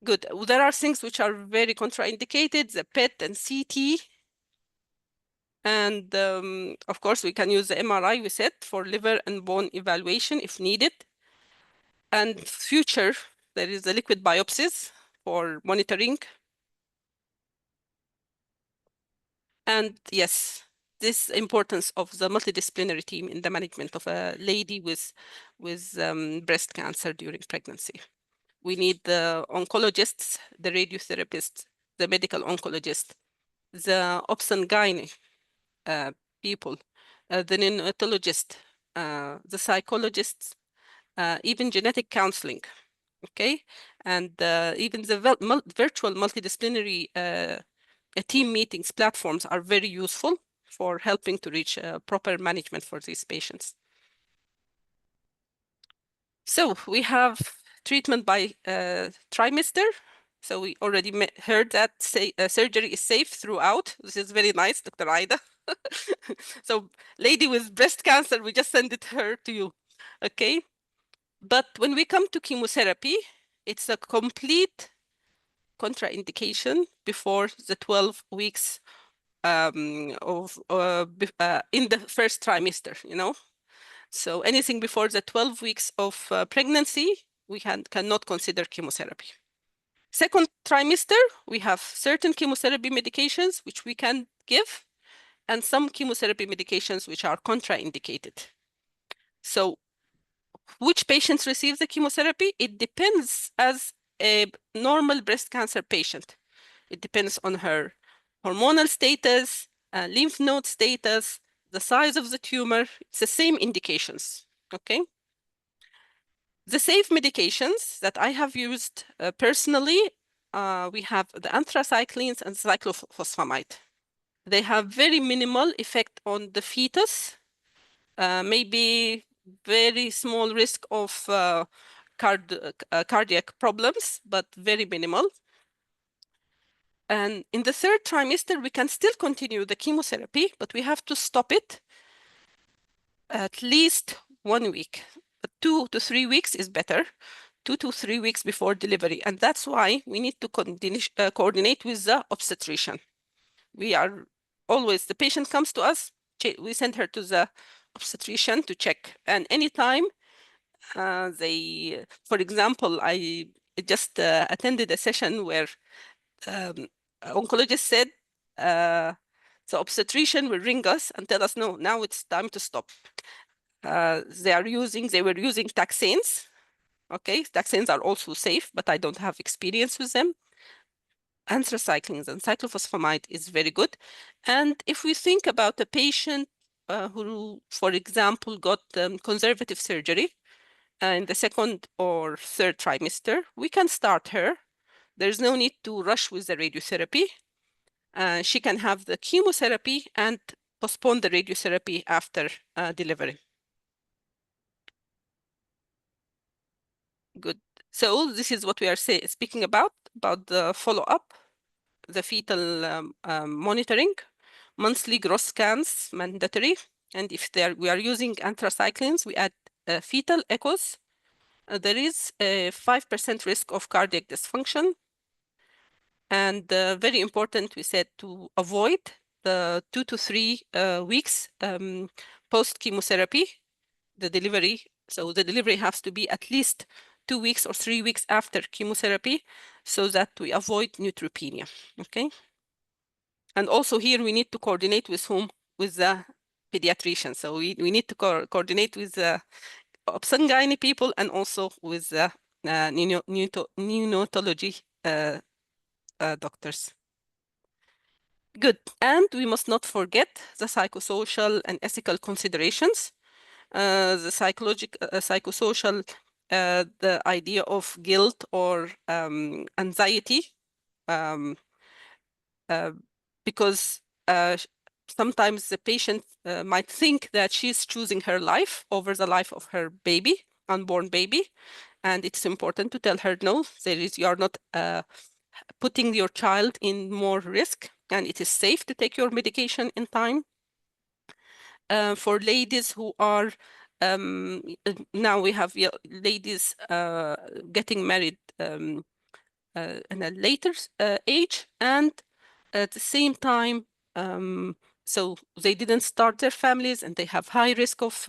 Good. There are things which are very contraindicated, the PET and CT. And of course, we can use the MRI, we said, for liver and bone evaluation if needed. And future, there is the liquid biopsies for monitoring. And yes, this importance of the multidisciplinary team in the management of a lady with breast cancer during pregnancy. We need the oncologists, the radiotherapists, the medical oncologist, the obs and gynae people, the neonatologist, the psychologists, even genetic counseling, okay? And even the virtual multidisciplinary team meetings platforms are very useful for helping to reach proper management for these patients. So we have treatment by trimester. So we already heard that surgery is safe throughout. This is very nice, Dr. Ayda. So lady with breast cancer, we just send it her to you, okay? But when we come to chemotherapy, it's a complete contraindication before the 12 weeks in the first trimester, you know. So anything before the 12 weeks of pregnancy, we cannot consider chemotherapy. Second trimester, we have certain chemotherapy medications which we can give, and some chemotherapy medications which are contraindicated. So which patients receive the chemotherapy? It depends as a normal breast cancer patient. It depends on her hormonal status, lymph node status, the size of the tumor. It's the same indications, okay? The safe medications that I have used personally, we have the anthracyclines and cyclophosphamide. They have very minimal effect on the fetus, maybe very small risk of cardiac problems, but very minimal. And in the third trimester, we can still continue the chemotherapy, but we have to stop it at least 1 week. But 2 to 3 weeks is better, 2 to 3 weeks before delivery. And that's why we need to coordinate with the obstetrician. We are always, the patient comes to us, we send her to the obstetrician to check. And anytime for example, I just attended a session where oncologist said, the obstetrician will ring us and tell us, no, now it's time to stop. They were using taxanes. Okay, taxanes are also safe, but I don't have experience with them. Anthracyclines and cyclophosphamide is very good. And if we think about a patient who, for example, got conservative surgery in the second or third trimester, we can start her. There's no need to rush with the radiotherapy. She can have the chemotherapy and postpone the radiotherapy after delivery. Good. So this is what we are speaking about the follow-up, the fetal monitoring, monthly gross scans mandatory. And if we are using anthracyclines, we add fetal echoes. There is a 5% risk of cardiac dysfunction. And very important, we said, to avoid the 2 to 3 weeks post-chemotherapy, the delivery. So the delivery has to be at least 2 weeks or 3 weeks after chemotherapy so that we avoid neutropenia, okay? And also here we need to coordinate with whom? With the pediatrician. So we need to coordinate with the obs-gynae people and also with the neonatology doctors. Good. And we must not forget the psychosocial and ethical considerations. The psychosocial, the idea of guilt or anxiety, because sometimes the patient might think that she's choosing her life over the life of her baby, unborn baby. And it's important to tell her, no, you are not putting your child in more risk, and it is safe to take your medication in time. For ladies who are, now we have ladies getting married in a later age, and at the same time, so they didn't start their families and they have high risk of,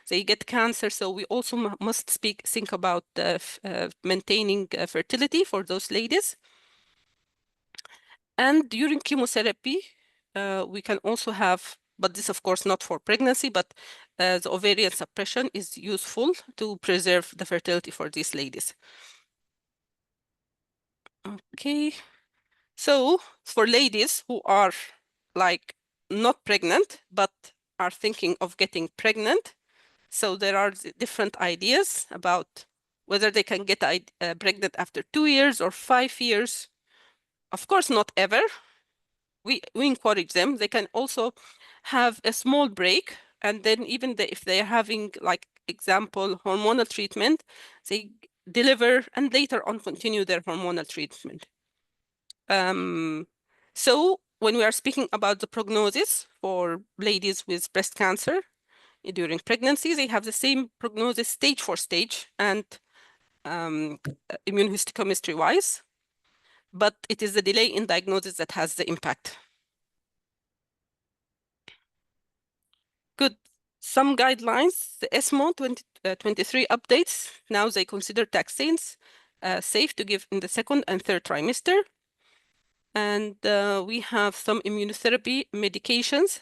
they get cancer. So we also must think about maintaining fertility for those ladies. And during chemotherapy, we can also have, but this of course not for pregnancy, but the ovarian suppression is useful to preserve the fertility for these ladies. Okay, so for ladies who are like not pregnant, but are thinking of getting pregnant, so there are different ideas about whether they can get pregnant after 2 years or 5 years. Of course, not ever. We encourage them. They can also have a small break, and then even if they're having, like example, hormonal treatment, they deliver and later on continue their hormonal treatment. So when we are speaking about the prognosis for ladies with breast cancer during pregnancy, they have the same prognosis stage for stage and immunohistochemistry wise. but it is the delay in diagnosis that has the impact. Good. Some guidelines, the ESMO 2023 updates. Now they consider taxanes safe to give in the second and third trimester. And we have some immunotherapy medications.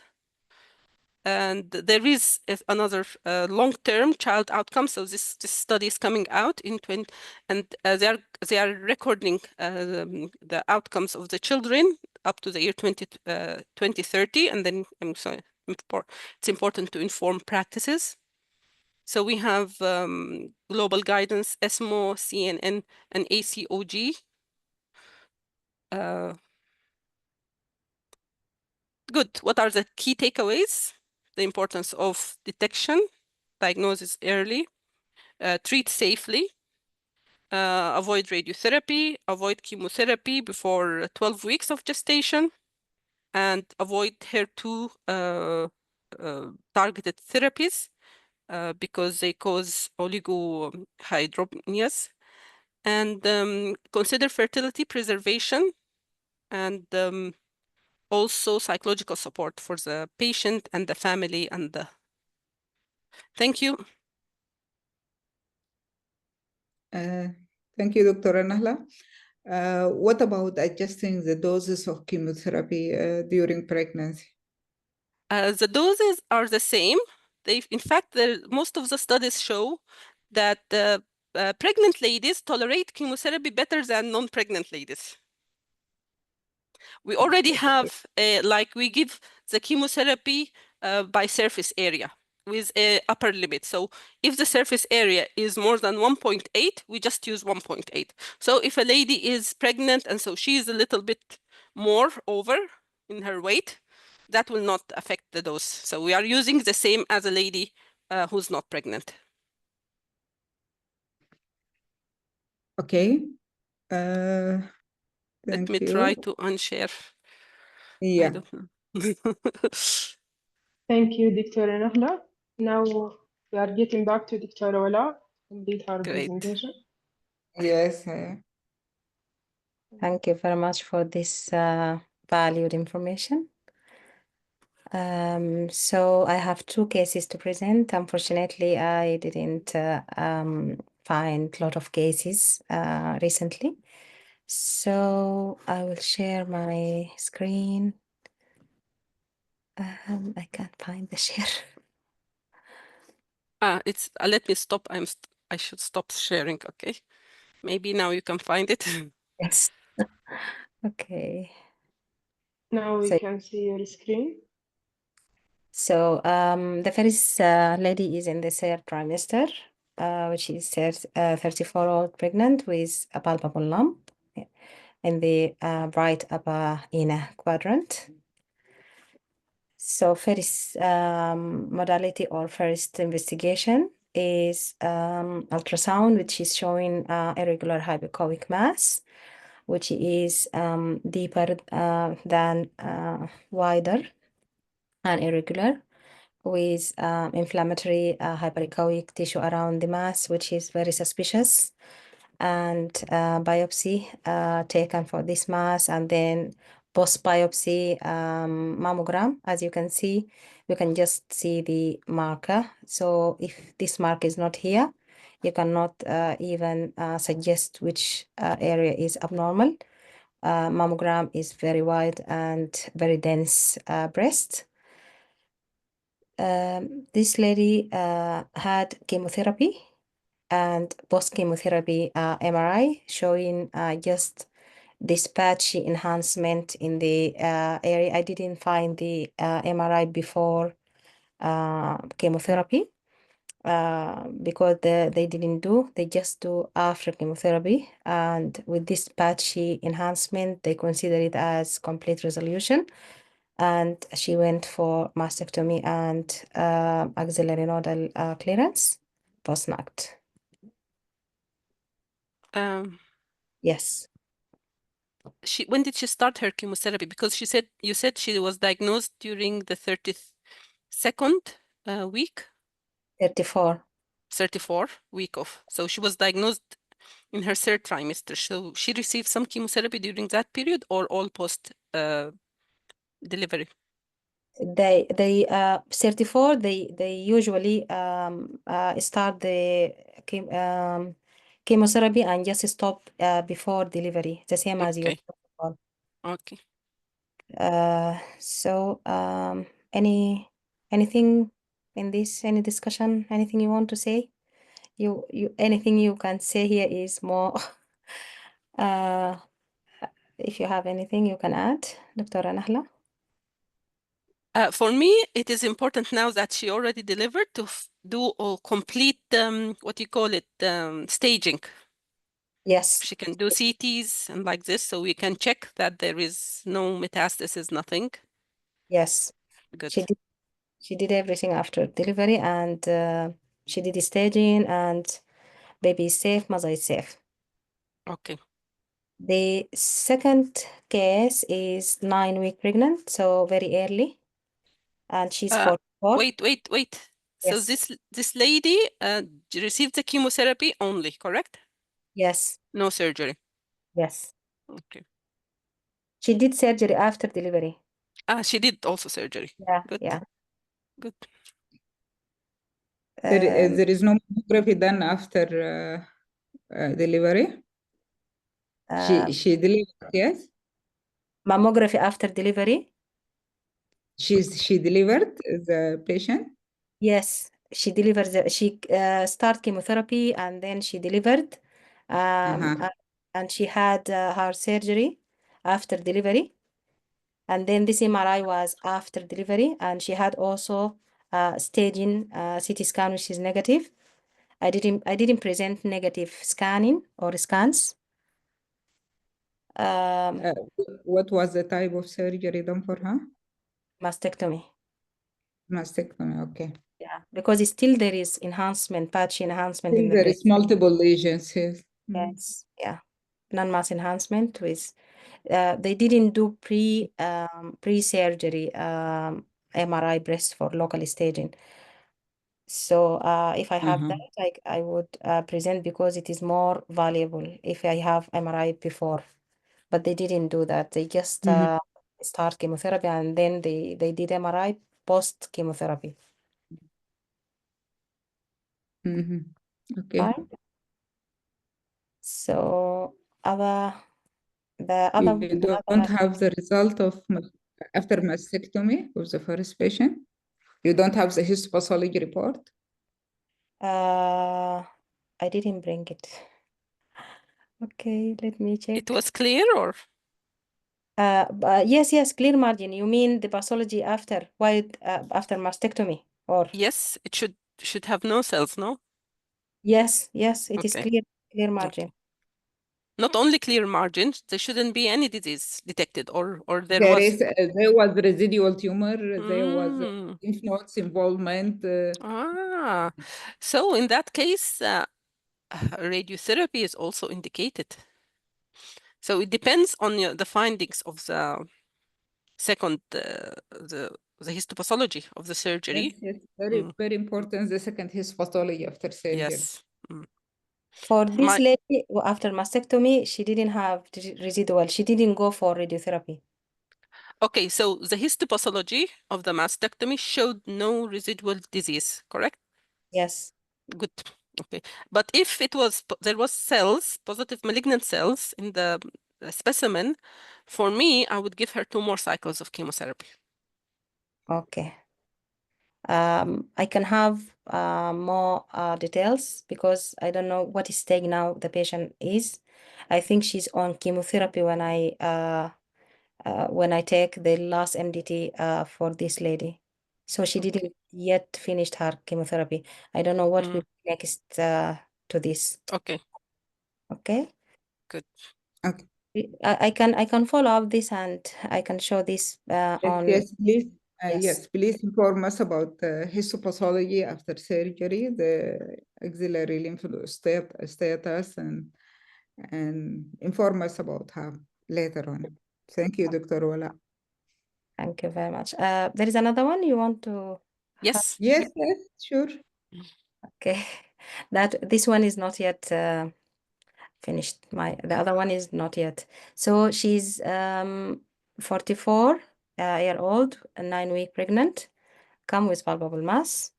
And there is another long-term child outcome. So this study is coming out in 20, and they are recording the outcomes of the children up to the year 2030. And then it's important to inform practices. So we have global guidance, ESMO, CNN, and ACOG. Good. What are the key takeaways? The importance of detection, diagnosis early, treat safely, avoid radiotherapy, avoid chemotherapy before 12 weeks of gestation, and avoid HER2 targeted therapies because they cause oligohydramnios. And consider fertility preservation and also psychological support for the patient and the family and the... Thank you. Thank you, Dr. Nahla. What about adjusting the doses of chemotherapy during pregnancy? The doses are the same. In fact, most of the studies show that pregnant ladies tolerate chemotherapy better than non-pregnant ladies. We already have, we give the chemotherapy by surface area with an upper limit. So if the surface area is more than 1.8, we just use 1.8. So if a lady is pregnant and so she is a little bit more over in her weight, that will not affect the dose. So we are using the same as a lady who's not pregnant. Okay. Let me try to unshare. Yeah. I don't know. Thank you, Dr. Nahla. Now we are getting back to Dr. Walla to complete her Great. presentation. Yes. Thank you very much for this valued information. So I have two cases to present. Unfortunately, I didn't find a lot of cases recently. So I will share my screen. I can't find the share. It's let me stop. I should stop sharing. Okay, maybe now you can find it. Yes. Okay. Now we So, can see your screen. So the first lady is in the third trimester, which is 34-year-old pregnant with a palpable lump in the right upper inner quadrant. So first modality or first investigation is ultrasound, which is showing irregular hypoechoic mass, which is deeper than wider and irregular, with inflammatory hyperechoic tissue around the mass, which is very suspicious, and biopsy taken for this mass, and then post-biopsy mammogram. As you can see, you can just see the marker. So if this mark is not here, you cannot even suggest which area is abnormal. Mammogram is very wide and very dense breast. This lady had chemotherapy and post-chemotherapy MRI showing just this patchy enhancement in the area. I didn't find the MRI before chemotherapy because they just do after chemotherapy. And with this patchy enhancement, they consider it as complete resolution. And she went for mastectomy and axillary nodal clearance post-NACT. Yes. When did she start her chemotherapy? Because you said she was diagnosed during the 32nd week. 34. 34 week of. So she was diagnosed in her third trimester. So she received some chemotherapy during that period or all post delivery? They 34, they usually start the chemotherapy and just stop before delivery, the same as your Okay. protocol. Okay. So anything in this, any discussion, anything you want to say? You anything you can say here is more if you have anything you can add, Dr. Nahla. For me, it is important now that she already delivered to do a complete, what you call it, staging. Yes. She can do CTs and like this, so we can check that there is no metastasis, nothing. Yes. Good. She did everything after delivery, and she did the staging, and baby is safe, mother is safe. Okay. The second case is 9-week pregnant, so very early, and she's 44. Wait. So Yes. this lady received the chemotherapy only, correct? Yes. No surgery. Yes. Okay. She did surgery after delivery. She did also surgery. Yeah. Good. Yeah. Good. There is no mammography done after delivery? She delivered, yes? Mammography after delivery? She delivered the patient? Yes, she delivered. She start chemotherapy and then she delivered, Uh-huh. and she had her surgery after delivery, and then this MRI was after delivery, and she had also staging CT scan, which is negative. I didn't present negative scanning or scans. What was the type of surgery done for her? Mastectomy. Mastectomy, okay. Yeah, because still there is enhancement, patchy enhancement in the There breast. is multiple lesions, yes. Yes, yeah, non-mass enhancement with. They didn't do pre-surgery MRI breast for local staging. So if I have that, I would present because it is more valuable if I have MRI before. But they didn't do that. They just start chemotherapy and then they did MRI post chemotherapy. Okay. Fine. So You don't have the result of after mastectomy of the first patient? You don't have the histopathology report? I didn't bring it. Okay, let me check. It was clear or? Yes, clear margin. You mean the pathology after after mastectomy or? Yes, it should have no cells, no? Yes, it is Okay. clear margin. Okay. Not only clear margins, there shouldn't be any disease detected, or there There was. there was residual tumor, there was Mm. lymph nodes involvement. So in that case, radiotherapy is also indicated. So it depends on the findings of the second, the histopathology of the surgery. Yes, very important, the second histopathology after surgery. Yes. For this lady, after mastectomy, she didn't have residual. She didn't go for radiotherapy. Okay, so the histopathology of the mastectomy showed no residual disease, correct? Yes. Good. Okay, but if there was cells, positive malignant cells in the specimen, for me, I would give her 2 more cycles of chemotherapy. Okay. I can have more details because I don't know what stage now the patient is. I think she's on chemotherapy when I take the last MDT for this lady. So she didn't yet finished her chemotherapy. I don't know what will be next to this. Okay. Okay. Good. Okay. I can follow up this and I can show this on. Yes, please. Yes. Yes, please inform us about histopathology after surgery, the axillary lymph node status, and inform us about her later on. Thank you, Dr. Walla. Thank you very much. There is another one you want to? Yes. Yes, sure. Okay. This one is not yet finished. The other one is not yet. So she's 44 year old, 9-week pregnant, come with palpable mass,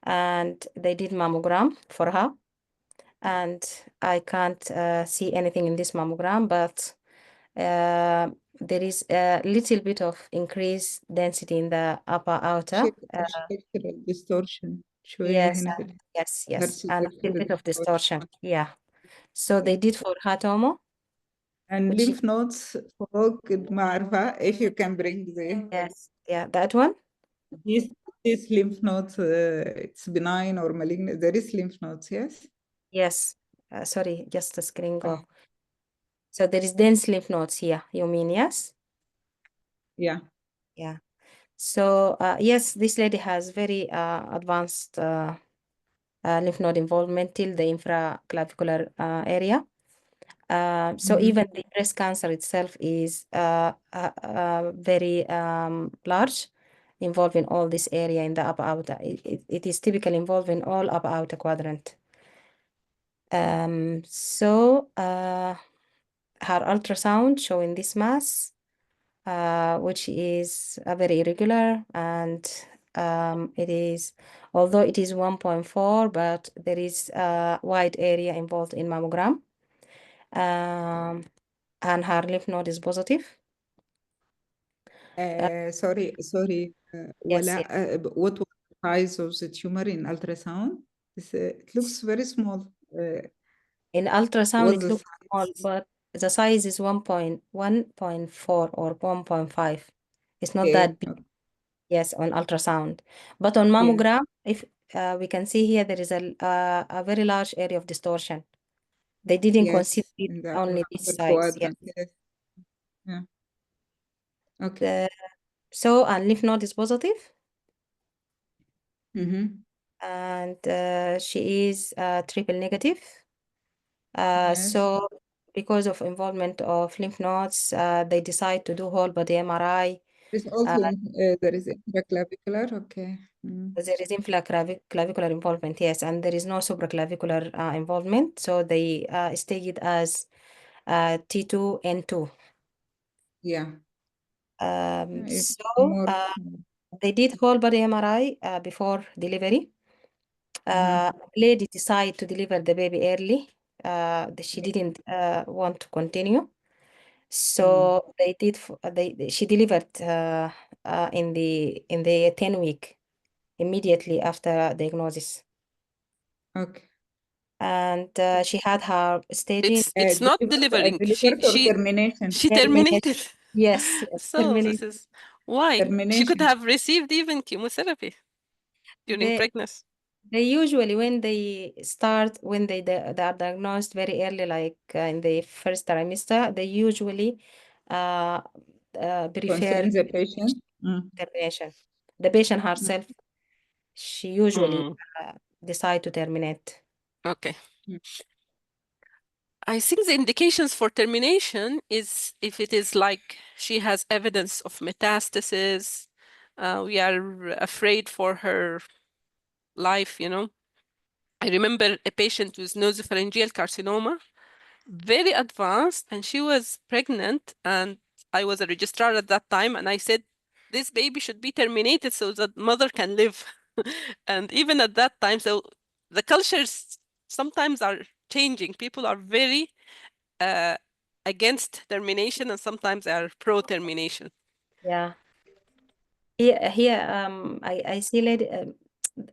and they did mammogram for her, and I can't see anything in this mammogram, but there is a little bit of increased density in the upper outer. Architectural distortion شوية Yes, هنا في yes, and a little bit of distortion. distortion. Yeah. So they did for her tomo. And which lymph nodes فوق ما أعرفة if you can bring the Yes, yeah, that one. these lymph nodes it's benign or malignant. There is lymph nodes, yes? Yes. Sorry, just the screen go. Oh. So there is dense lymph nodes here, you mean, yes? Yeah. Yeah. So yes, this lady has very advanced lymph node involvement till the infraclavicular area. So even the breast cancer itself is very large, involving all this area in the upper outer. It is typically involved in all upper outer quadrant. So her ultrasound showing this mass, which is very irregular, and it is, although it is 1.4, but there is a wide area involved in mammogram. And her lymph node is positive. Sorry, Yes, what was the size of the tumor in ultrasound? It looks very small. in ultrasound What's it the looks small, size? but the size is 1.4 or 1.5. It's not Okay, that big. okay. Yes, on ultrasound. But on mammogram, if we can see here, there is a very large area of distortion. They didn't consider it in the only upper this size. Yeah. quadrant, yes. Yeah. Okay. So, and lymph node is positive, Mm-hmm. and she is triple negative. Yes. So because of involvement of lymph nodes, they decide to do whole body MRI. There's also there is intraclavicular, okay. There is infraclavicular involvement, yes, and there is no supraclavicular involvement. So they stage it as T2 N2. Yeah. It's So more. they did whole body MRI before delivery. Lady decided to deliver the baby early. She didn't want to continue. So they did. She delivered in the 10-week, immediately after diagnosis, Okay. and she had her staging. It's not delivering. Delivered or termination? She Termination. terminated. Yes, So this termination. is why she could Termination. have received even chemotherapy during pregnancy. They usually, when they start, when they are diagnosed very early, like in the first trimester, they usually prefer Consent the patient. termination. The patient herself, she usually decide to terminate. Okay. I think the indications for termination is if it is like she has evidence of metastasis, we are afraid for her life, you know. I remember a patient with nasopharyngeal carcinoma, very advanced, and she was pregnant, and I was a registrar at that time, and I said, this baby should be terminated so that mother can live. And even at that time, so the cultures sometimes are changing. People are very against termination, and sometimes they are pro-termination. Yeah. Here, I see, lady,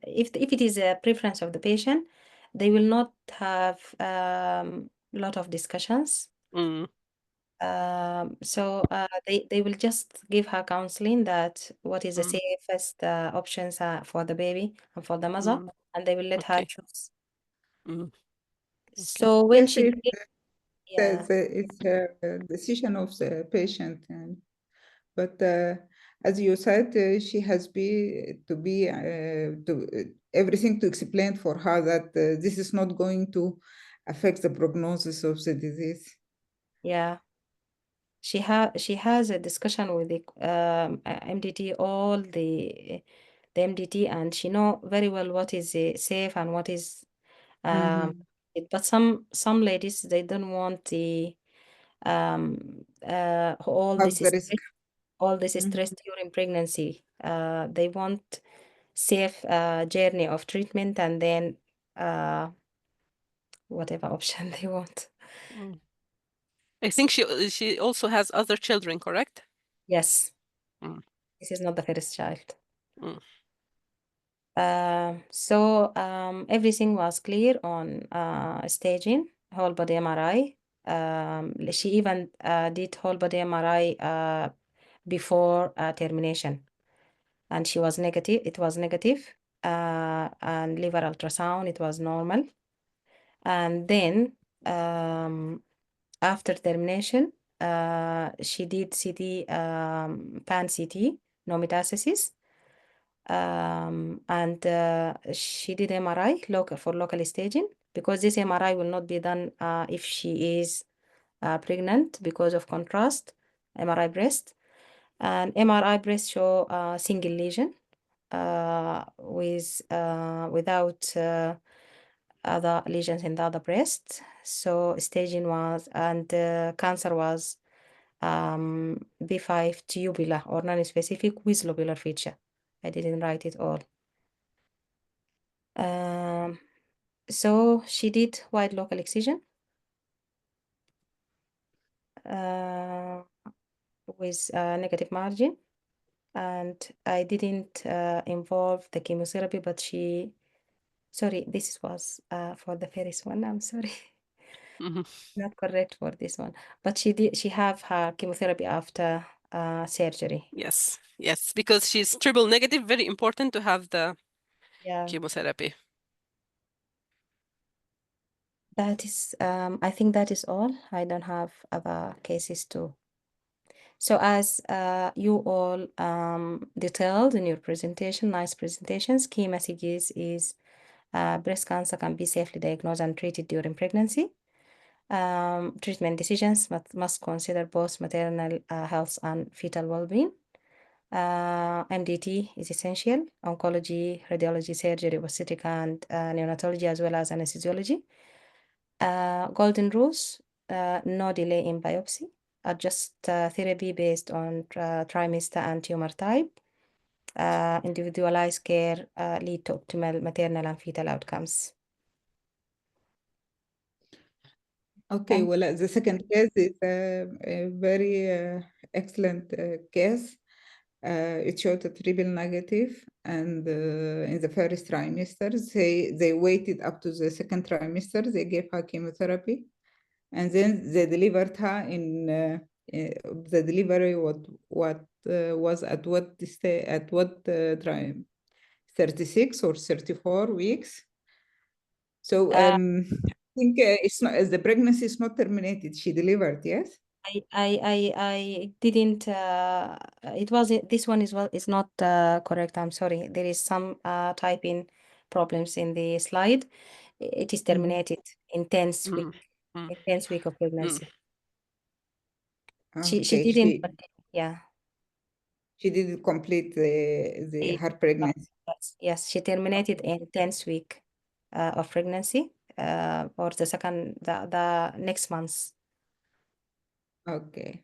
if it is a preference of the patient, they will not have lot of discussions. So they will just give her counseling that what is the safest options for the baby and for the mother, and they will let her choose. So when Yes, it's a decision of the patient, but as you said, she has everything to explain for her that this is not going to affect the prognosis of the disease. Yeah. She has a discussion with the MDT, all the MDT, and she know very well what is safe and what is But some ladies, they don't want the all Have this the is risk. all this Mhm. stress during pregnancy. They want safe journey of treatment, and then whatever option they want. Mm. I think she also has other children, correct? Yes, Mm. this is not the first child. Mm. So everything was clear on staging, whole body MRI. She even did whole body MRI before termination, and she was negative. It was negative, and liver ultrasound, it was normal. And then after termination, she did CT, pan CT, no metastasis. And she did MRI for local staging, because this MRI will not be done if she is pregnant because of contrast, MRI breast. And MRI breast show a single lesion without other lesions in the other breast. So staging was, and cancer was B5 tubular or non-specific with lobular feature. I didn't write it all. So she did wide local excision with negative margin, and I didn't involve the chemotherapy, but sorry, this was for the first one. I'm sorry, Mhm. not correct for this one. But she have her chemotherapy after surgery. Yes, yes, because she's triple negative, very important to have the Yeah, chemotherapy. that is, I think that is all. I don't have other cases too. So as you all detailed in your presentation, nice presentations, key messages is breast cancer can be safely diagnosed and treated during pregnancy. Treatment decisions must consider both maternal health and fetal well-being. MDT is essential. Oncology, radiology, surgery, obstetric, and neonatology, as well as anesthesiology. Golden rules, no delay in biopsy. Adjust therapy based on trimester and tumor type. Individualized care lead to optimal maternal and fetal outcomes. Okay, Thank- well, the second case is a very excellent case. It showed a triple negative, and in the first trimester, they waited up to the second trimester. They gave her chemotherapy, and then they delivered her in the delivery. What was at what trim? 36 or 34 weeks. So Uh, I think it's not, the pregnancy is not terminated. She delivered, yes? I didn't. It wasn't. This one is not correct. I'm sorry. There is some typing problems in the slide. It is terminated in 10th week. Mm. In 10th week of pregnancy. She Okay, didn't. Yeah. she didn't complete her pregnancy. Yes, she terminated in 10th week of pregnancy, or the next month. Okay.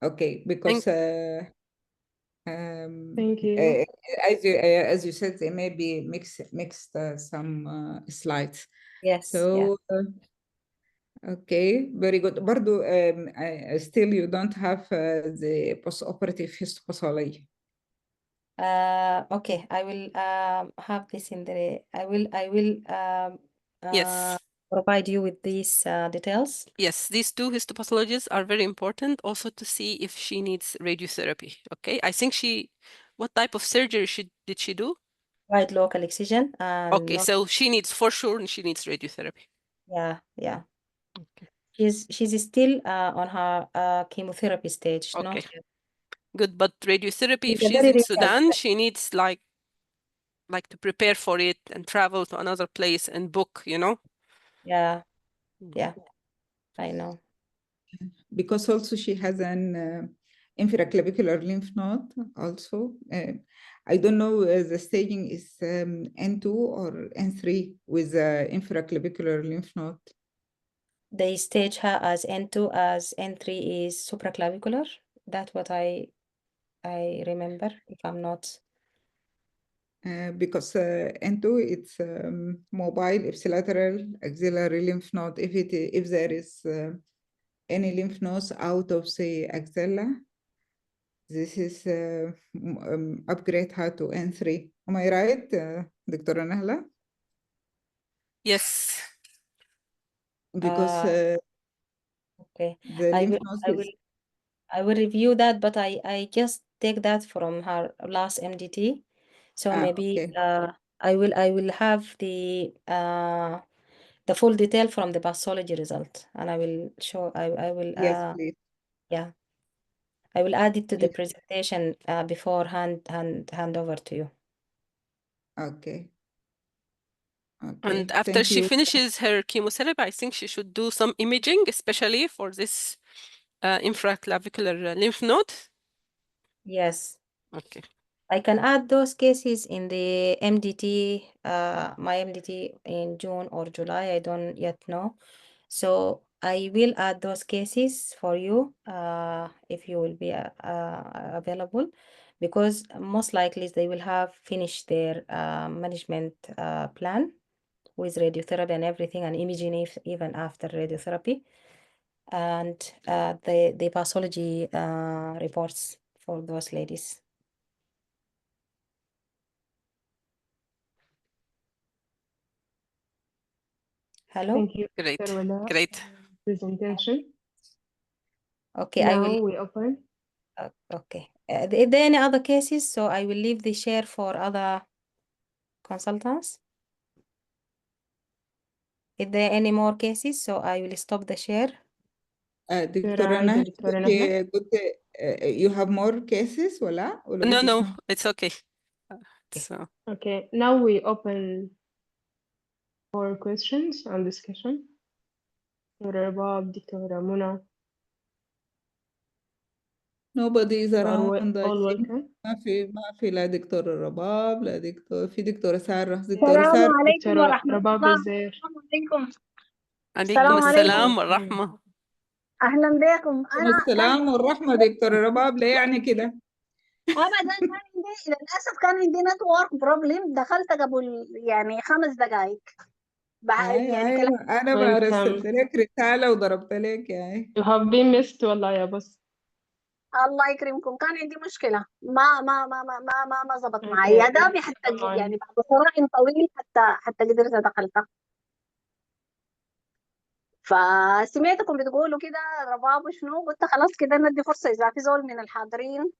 Okay, because Thank you. as you said, they may be mixed some slides. Yes. So okay, very good. Bardo, still you don't have the postoperative histopathology. Okay, I will have this in the. I will Yes, provide you with these details. yes, these two histopathologies are very important also to see if she needs radiotherapy. Okay, I think what type of surgery did she do? Right, local excision and Okay, so she needs for sure, and she needs radiotherapy. yeah. Okay. She's still on her chemotherapy stage. Okay. Not yet. Good, but radiotherapy, if It's a she's very in recent. Sudan, she needs like to prepare for it and travel to another place and book, you know? Yeah, I know. Because also she has an infraclavicular lymph node also. I don't know the staging is N2 or N3 with infraclavicular lymph node. They stage her as N2, as N3 is supraclavicular. That's what I remember, if I'm not. Because N2 it's mobile ipsilateral axillary lymph node. If there is any lymph nodes out of the axilla, this is upgrade her to N3. Am I right, Dr. Nahla? Yes. Because Okay, the I lymph will, nodes I will review that, but I just take that from her last MDT. So maybe okay. I will have the full detail from the pathology result, and I will show. I will Yes, please. yeah, I will add it to the Yes. presentation before hand over to you. Okay. And Okay. after Thank she you. finishes her chemotherapy, I think she should do some imaging, especially for this infraclavicular lymph node. Yes. Okay. I can add those cases in the MDT, my MDT in June or July, I don't yet know. So I will add those cases for you if you will be available, because most likely they will have finished their management plan with radiotherapy and everything, and imaging even after radiotherapy, and the pathology reports for those ladies. Hello? Thank you, Great. Dr. Walla, Great. for your presentation. Okay, Now I will. we open. Okay. Is there any other cases? So I will leave the share for other consultants. Is there any more cases? So I will stop the share. Dr. Ayda, Nahla, Dr. Nahla. you have more cases ولا No, مفيش no, نوع؟ it's okay. So Okay, now we open for questions and discussion. Dr. Rabab, Dr. Muna, Nobody is you are around I all think. welcome. ما في لا دكتور رباب لا دكتور في دكتورة سارة. دكتورة السلام سارة. عليكم Dr. ورحمة Rabab الله. is there. السلام عليكم. عليكم السلام عليكم. السلام والرحمة. أهلا بكم. أنا السلام والرحمة دكتورة رباب. ليه يعني كده؟ أبدا كان عندي للأسف كان عندي نتورك بروبلم، دخلت قبل يعني 5 دقائق يعني كلام. أنا ما أرسلت لك رسالة وضربت لك يعني. You have been missed والله يا بس. الله يكرمكم، كان عندي مشكلة ما زبط معي يا دابي، حتى يعني بعد صراع طويل حتى قدرت دخلت. فسمعتكم بتقولوا كده رباب وشنو، قلت خلاص كده ندي فرصة إذا في زول من الحاضرين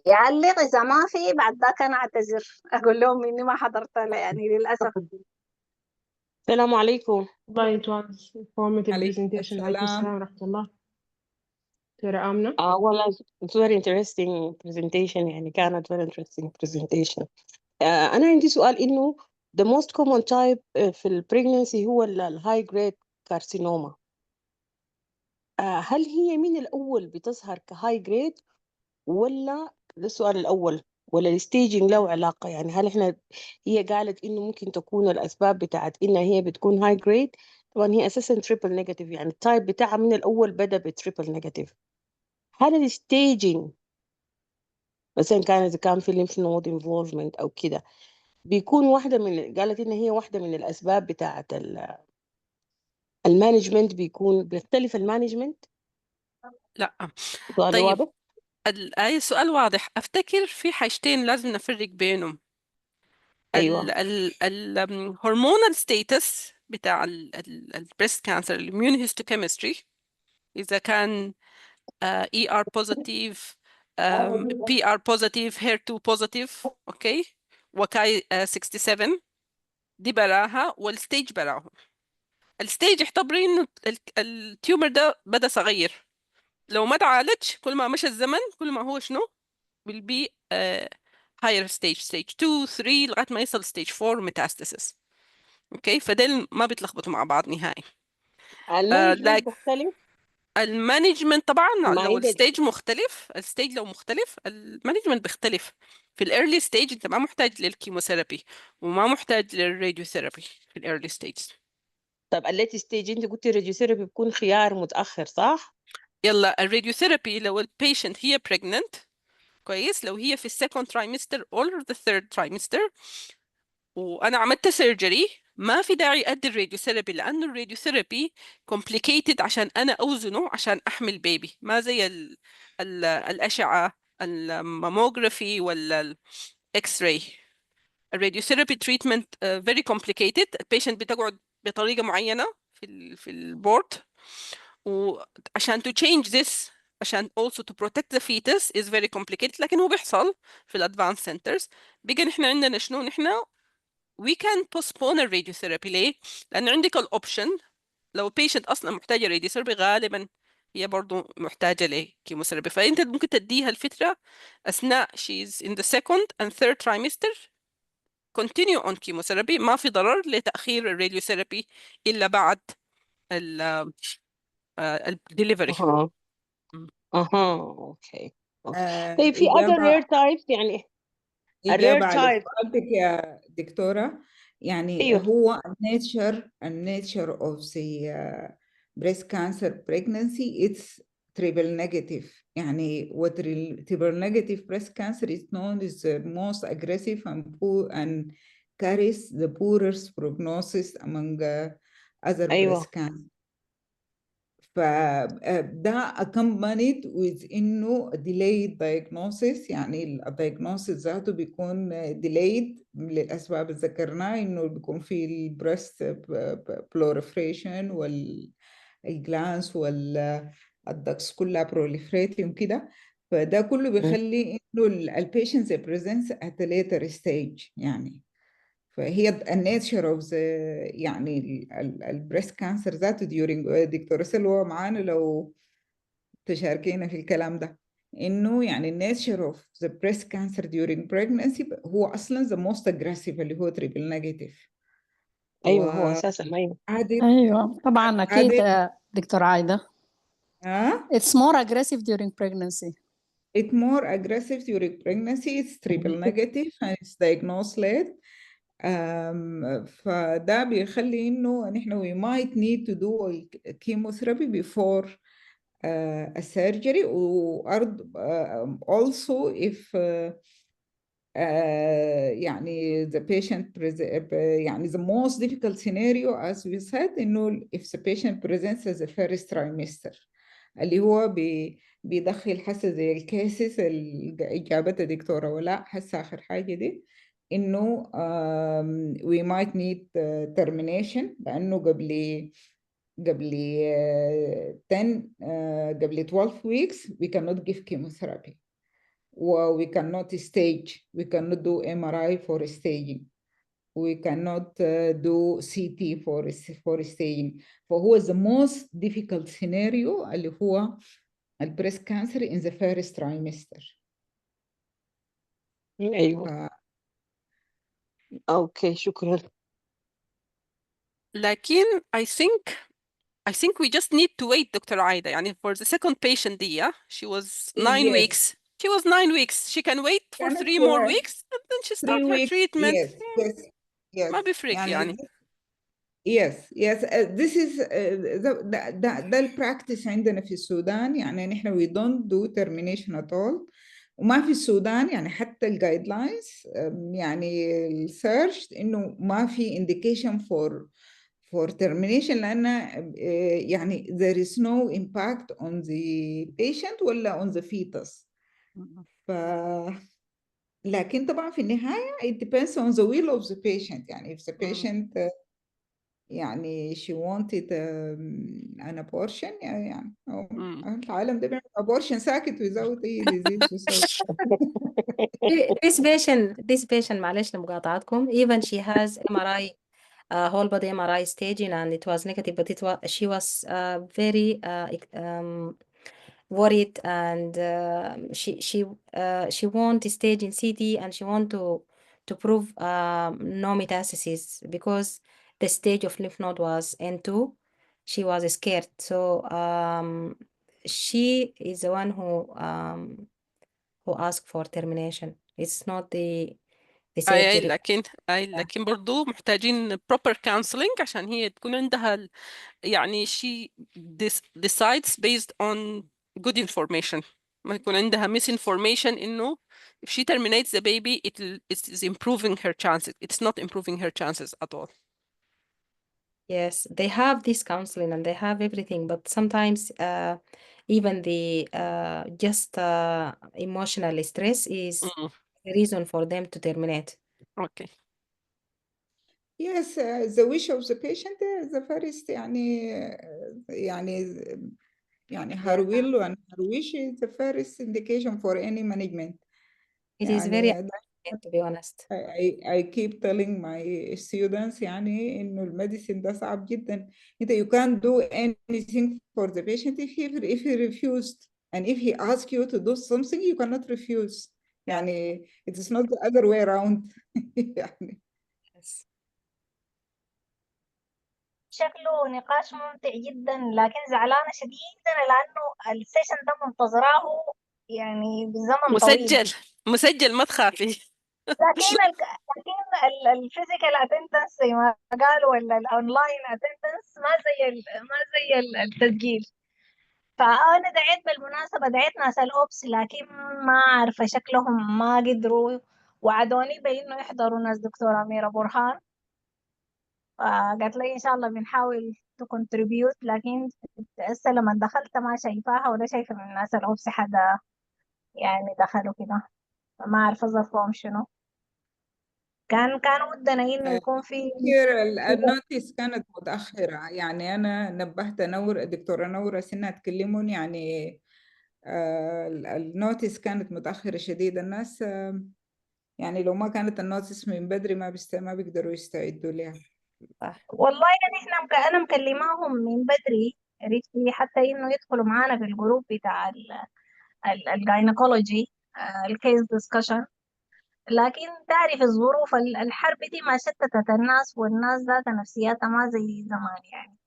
يعلق، إذا ما في بعد ذاك أنا أعتذر أقول لهم إني ما حضرت يعني للأسف. السلام عليكم. It was informative عليكم presentation. عليكم السلام ورحمة الله. دكتورة آمنة. والله it's very interesting presentation، يعني كانت very interesting presentation. أنا عندي سؤال إنه the most common type في ال pregnancy هو ال high grade carcinoma. هل هي من الأول بتظهر ك high grade ولا ده السؤال الأول، ولا الستيجنج له علاقة؟ يعني هل إحنا هي قالت إنه ممكن تكون الأسباب بتاعت إنها هي بتكون high grade، طبعا هي أساسا triple negative، يعني التايب بتاعها من الأول بدأ بتريبل negative. هل الستيجنج مثلا كان في lymph node involvement أو كده بيكون واحدة من، قالت إن هي واحدة من الأسباب بتاعت المانجمنت، بيختلف المانجمنت؟ لا. سؤال طيب واضح؟ أي سؤال واضح. أفتكر في حاجتين لازم نفرق بينهم. أيوة. الهرمونال ستيتس بتاع البريست كانسر، الاميون هيستوكيمستري، إذا كان ER بوزيتيف، PR بوزيتيف، HER2 بوزيتيف، اوكي، وكاي 67 دي براها، والستيج براهم. الستيج اعتبري انه التيومر ده بدا صغير، لو ما تعالجش كل ما مشى الزمن كل ما هو شنو بالبي هاير ستيج 2 3 لغايه ما يصل ستيج 4 ميتاستاسيس. اوكي، فده ما بيتلخبطوا مع بعض نهائي. المانجمنت بيختلف؟ المانجمنت طبعا ما لو عندك الستيج مختلف، الستيج لو مختلف المانجمنت بيختلف. في الايرلي ستيج انت ما محتاج للكيموثيرابي وما محتاج للراديوثيرابي في الايرلي ستيج. طب الليت ستيج انت قلتي الراديوثيرابي بيكون خيار متاخر صح؟ يلا الراديوثيرابي لو البيشنت هي pregnant كويس، لو هي في السكند ترايمستر or the third trimester وانا عملت سيرجري، ما في داعي ادي الراديوثيرابي، لانه الراديوثيرابي complicated عشان انا اوزنه عشان احمل بيبي، ما زي الاشعه الماموجرافي ولا الاكس راي. الراديوثيرابي تريتمنت very complicated. البيشنت بتقعد بطريقه معينه في البورد، وعشان to change this عشان also to protect the fetus is very complicated، لكن هو بيحصل في الادفانس سنترز. بقى نحن عندنا شنو، نحن we can postpone الراديوثيرابي. ليه؟ لأن عندك الأوبشن لو patient أصلا محتاجة راديوثيرابي غالبا هي برضو محتاجة لكيموثيرابي، فأنت ممكن تديها الفترة أثناء she's in the second and third trimester continue on chemotherapy، ما في ضرر لتأخير الراديوثيرابي إلا بعد الدليفري. اها اوكي. طيب في other إجابة rare types يعني إجابة الرير على تايب. سؤالك يا دكتورة، يعني ايوه هو النيتشر of the breast cancer pregnancy it's triple negative. يعني what triple negative breast cancer is known as the most aggressive and poor and carries the poorest prognosis among other ايوه breast cancer. فده accompanied with إنه delayed diagnosis، يعني الدايجنوسيس ذاته بيكون delayed للأسباب اللي ذكرناها، إنه بيكون في البريست proliferation والجلانس والدكس كلها proliferating كده، فده كله بيخلي إنه البيشنتس presents at a later stage. يعني فهي النيتشر اوف يعني البريست كانسر ذاته during دكتورة سلوى معانا لو تشاركينا في الكلام ده، انه يعني النيتشر اوف ذا بريست كانسر during pregnancy هو اصلا the most aggressive اللي هو تريبل نيجاتيف. ايوه هو اساسا ايوه ايوه طبعا اكيد دكتور عايدة. ها It's more aggressive during pregnancy. It's more aggressive during pregnancy. It's triple negative and it's diagnosed late. فده بيخلي إنه نحن we might need to do chemotherapy before a surgery. Also if يعني the patient يعني the most difficult scenario as we said إنه if the patient presents as a first trimester اللي هو بيدخل حسه زي الكيسز اللي جابتها دكتورة ولا حسه آخر حاجة دي، إنه we might need termination، لأنه قبل 12 weeks we cannot give chemotherapy we cannot stage, we cannot do MRI for staging, we cannot do CT for staging. فهو the most difficult scenario اللي هو البريست كانسر in the first trimester. ايوه اوكي شكرا. لكن I think we just need to wait دكتور عايدة. يعني for the second patient دي she was 9 Yes. weeks. She was 9 weeks. She can wait for 3 more weeks and then she 3 start her weeks. treatment. Yes. ما بيفرق يعني. Yes. This is ده البراكتس عندنا في السودان. يعني نحن we don't do termination at all. وما في السودان يعني حتى الجايد لاينز يعني السيرش انه ما في indication for termination، لأن يعني there is no impact on the patient ولا on the fetus. لكن طبعا في النهاية it depends on the will of the patient. يعني if the patient يعني she wanted an abortion يعني العالم ده بيعمل abortion ساكت without أي disease. This patient معلش لمقاطعتكم even she has MRI whole body MRI staging and it was negative, but she was very worried and she want to stage in CT and she want to prove no metastasis because the stage of lymph node was N2. she was scared. So she is the one who asked for termination. It's not the أي surgery. لكن برضو محتاجين proper counseling عشان هي تكون عندها يعني she decides based on good information. ما يكون عندها misinformation إنه if she terminates the baby it is improving her chances. It's not improving her chances at all. Yes, they have this counseling and they have everything, but sometimes even the just emotional stress is the reason for them to terminate. Okay. Yes, the wish of the patient is the first her will and her wish is the first indication for any management. It is very يعني to be honest. I keep telling my students يعني إنه الميديسين ده صعب جدا. You can't do anything for the patient if he refused, and if he asks you to do something you cannot refuse. يعني it is not the other way around. يعني. Yes. شكله نقاش ممتع جدا، لكن زعلانة شديدا لأنه السيشن ده منتظراه يعني بزمن طويل. مسجل ما تخافي. لكن الفيزيكال اتندنس زي ما قالوا ولا الاونلاين اتندنس ما زي التسجيل. فانا دعيت بالمناسبه، دعيت ناس الاوبس لكن ما عارفه شكلهم ما قدروا، وعدوني بانه يحضروا ناس دكتوره اميره برهان، فقالت لي ان شاء الله بنحاول تو كونتريبيوت، لكن هسه لما دخلت ما شايفاها ولا شايفه من الناس الاوبس حدا يعني دخلوا كده، فما عارفه ظرفهم شنو. كان ودنا انه يكون في النوتيس كانت متأخرة، يعني أنا نبهت دكتورة نورة سنة تكلمون يعني النوتيس كانت متأخرة شديد. الناس يعني لو ما كانت النوتيس من بدري ما بيقدروا يستعدوا لها. والله يعني انا مكلماهم من بدري، عرفتي، حتى انه يدخلوا معانا في الجروب بتاع الجاينيكولوجي الكيس ديسكشن، لكن تعرف الظروف الحرب دي ما شتتت الناس، والناس ذات نفسياتها ما زي زمان يعني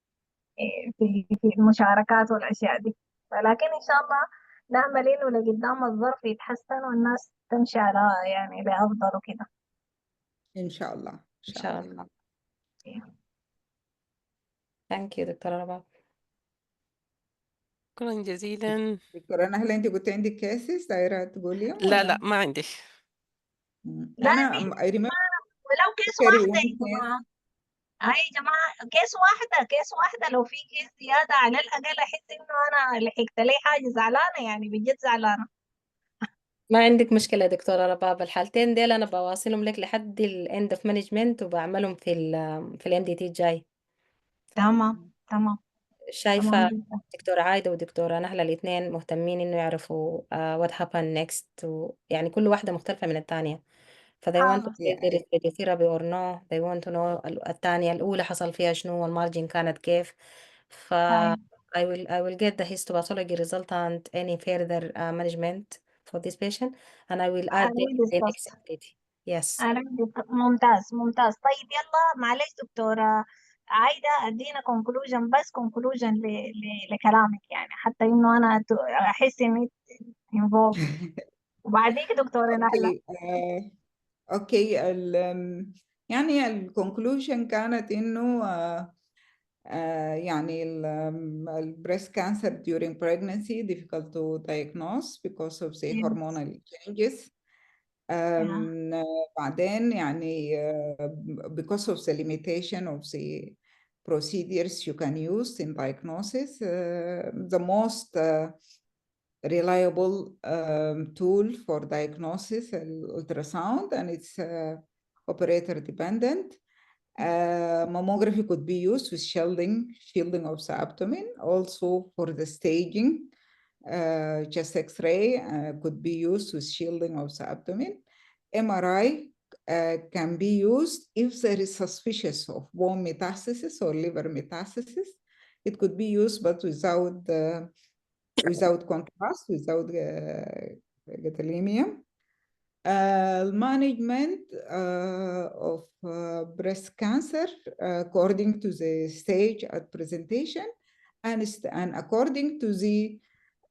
في المشاركات والاشياء دي. ولكن ان شاء الله نعمل انه لقدام الظرف يتحسن والناس تمشي على يعني لافضل وكده إن شاء الله. إن شاء الله. Thank you دكتورة رباب. شكرا جزيلا. دكتورة نهلة أنت قلت عندك كيسز دايرة تقوليهم؟ لا ما عندي. لا أنا ولو كيس واحدة يا جماعة، هاي يا جماعة كيس واحدة لو في كيس زيادة على الأقل أحس إنه أنا لحقت لي حاجة، زعلانة يعني بجد زعلانة. ما عندك مشكلة دكتورة رباب، الحالتين ديل أنا بواصلهم لك لحد ال end of management وبعملهم في ال MDT الجاي. تمام. شايفة دكتورة عايدة ودكتورة نهلة الاثنين مهتمين إنه يعرفوا what happened next، يعني كل واحدة مختلفة من الثانية. ف they want to see there is radiotherapy or no. They want to know الثانية الأولى حصل فيها شنو والمارجين كانت كيف. ف I will get the histopathology result and any further management for this patient and I will add the next activity. Yes. ممتاز. طيب يلا معلش دكتورة عايدة ادينا conclusion، بس conclusion لكلامك يعني، حتى إنه أنا أحس إني involved. وبعديك دكتورة نهلة. اوكي يعني الكونكلوجن كانت انه يعني breast cancer during pregnancy difficult to diagnose because of the hormonal changes. بعدين يعني because of the limitation of the procedures you can use in diagnosis, the most reliable tool for diagnosis ultrasound, and it's operator dependent. Mammography could be used with shielding of the abdomen. Also for the staging, chest X-ray could be used with shielding of the abdomen. MRI can be used if there is suspicious of bone metastasis or liver metastasis. It could be used but without contrast, without gadolinium. management of breast cancer according to the stage at presentation and according to the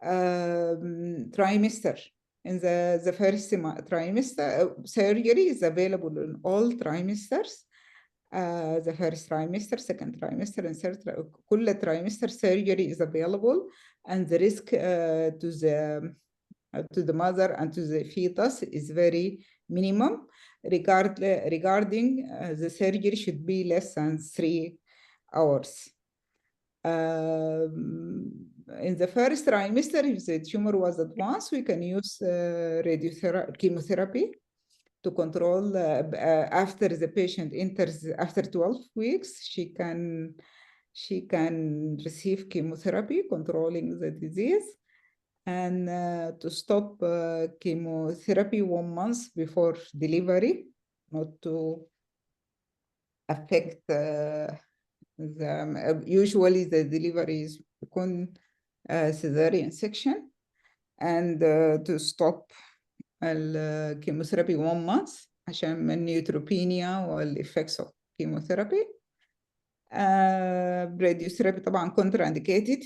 trimester. In the first trimester, surgery is available in all trimesters. The first trimester, second trimester, and third كل trimester surgery is available, and the risk to the mother and to the fetus is very minimum. Regarding the surgery should be less than 3 hours. In the first trimester, if the tumor was advanced, we can use chemotherapy to control. After the patient enters, after 12 weeks, she can receive chemotherapy controlling the disease, and to stop chemotherapy 1 month before delivery, not to affect usually the delivery is cesarean section, and to stop chemotherapy 1 month عشان من neutropenia والeffects of chemotherapy. radiotherapy طبعا contraindicated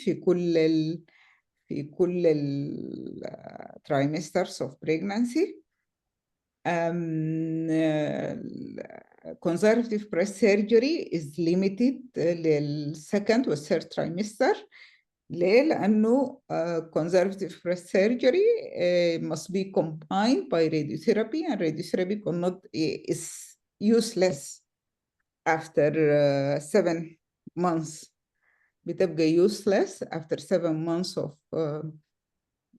في كل trimesters of pregnancy. Conservative breast surgery is limited للsecond والthird trimester. ليه؟ لأنه conservative breast surgery must be combined by radiotherapy, and radiotherapy is useless after 7 months. بتبقى useless after 7 months of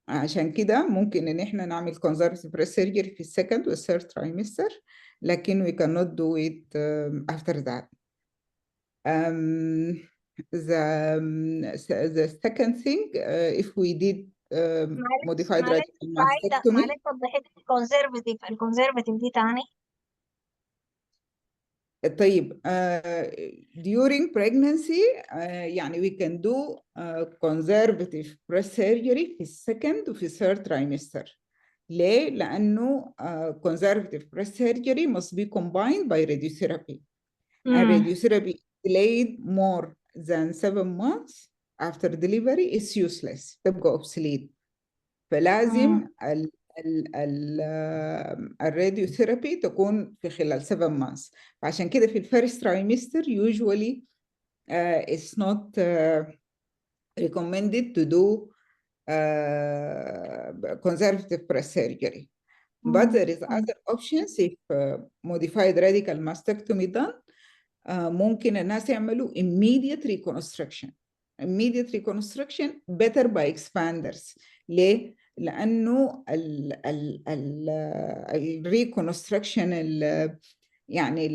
عشان كده ممكن إن إحنا نعمل conservative breast surgery في الsecond والthird trimester، لكن we cannot do it after that. The second thing, if we did modified radical mastectomy. معلش وضحي الكونسرفتيف دي تاني. طيب during pregnancy يعني we can do conservative breast surgery في الsecond وفي third trimester. ليه؟ لأنه conservative breast surgery must be combined by radiotherapy. And radiotherapy delayed more than 7 months after delivery is useless. تبقى obsolete. فلازم الراديوثيرابي تكون في خلال 7 months. فعشان كده في الفيرست trimester usually it's not recommended to do conservative breast surgery. But there is other options. If modified radical mastectomy done, ممكن الناس يعملوا immediate reconstruction. Immediate reconstruction better by expanders. ليه؟ لأنه ال reconstruction يعني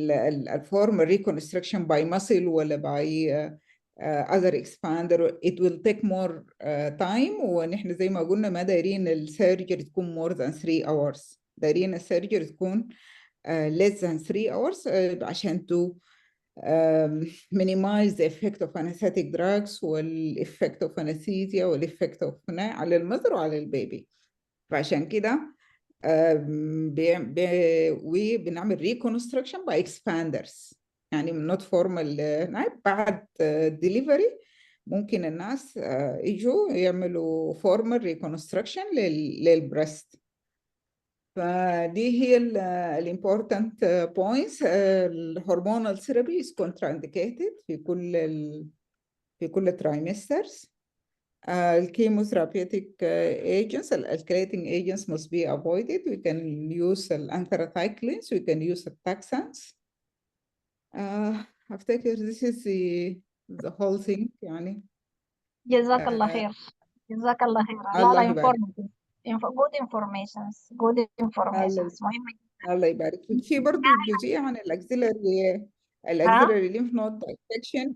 الformal reconstruction by muscle ولا by other expander it will take more time. ونحن زي ما قلنا ما دايرين السيرجري تكون more than 3 hours. دايرين السيرجري تكون less than 3 hours عشان to minimize the effect of anesthetic drugs والeffect of anesthesia والeffect of على المذر وعلى البيبي. فعشان كده بنعمل reconstruction by expanders يعني not formal. بعد delivery ممكن الناس يجوا يعملوا formal reconstruction للبريست. فدي هي الامبورتنت بوينتس. الهرمونال ثيرابي is contraindicated في كل trimesters. الكيموثيرابيوتيك agents, الالكيليتنج agents must be avoided. We can use anthracyclines, we can use taxanes. أفتكر this is the whole thing يعني. جزاك الله خير. جزاك الله خير. الله يبارك. good informations. good informations. مهمة جدا. الله يبارك فيك. في برضه جزئية عن الاكسلري lymph node dissection.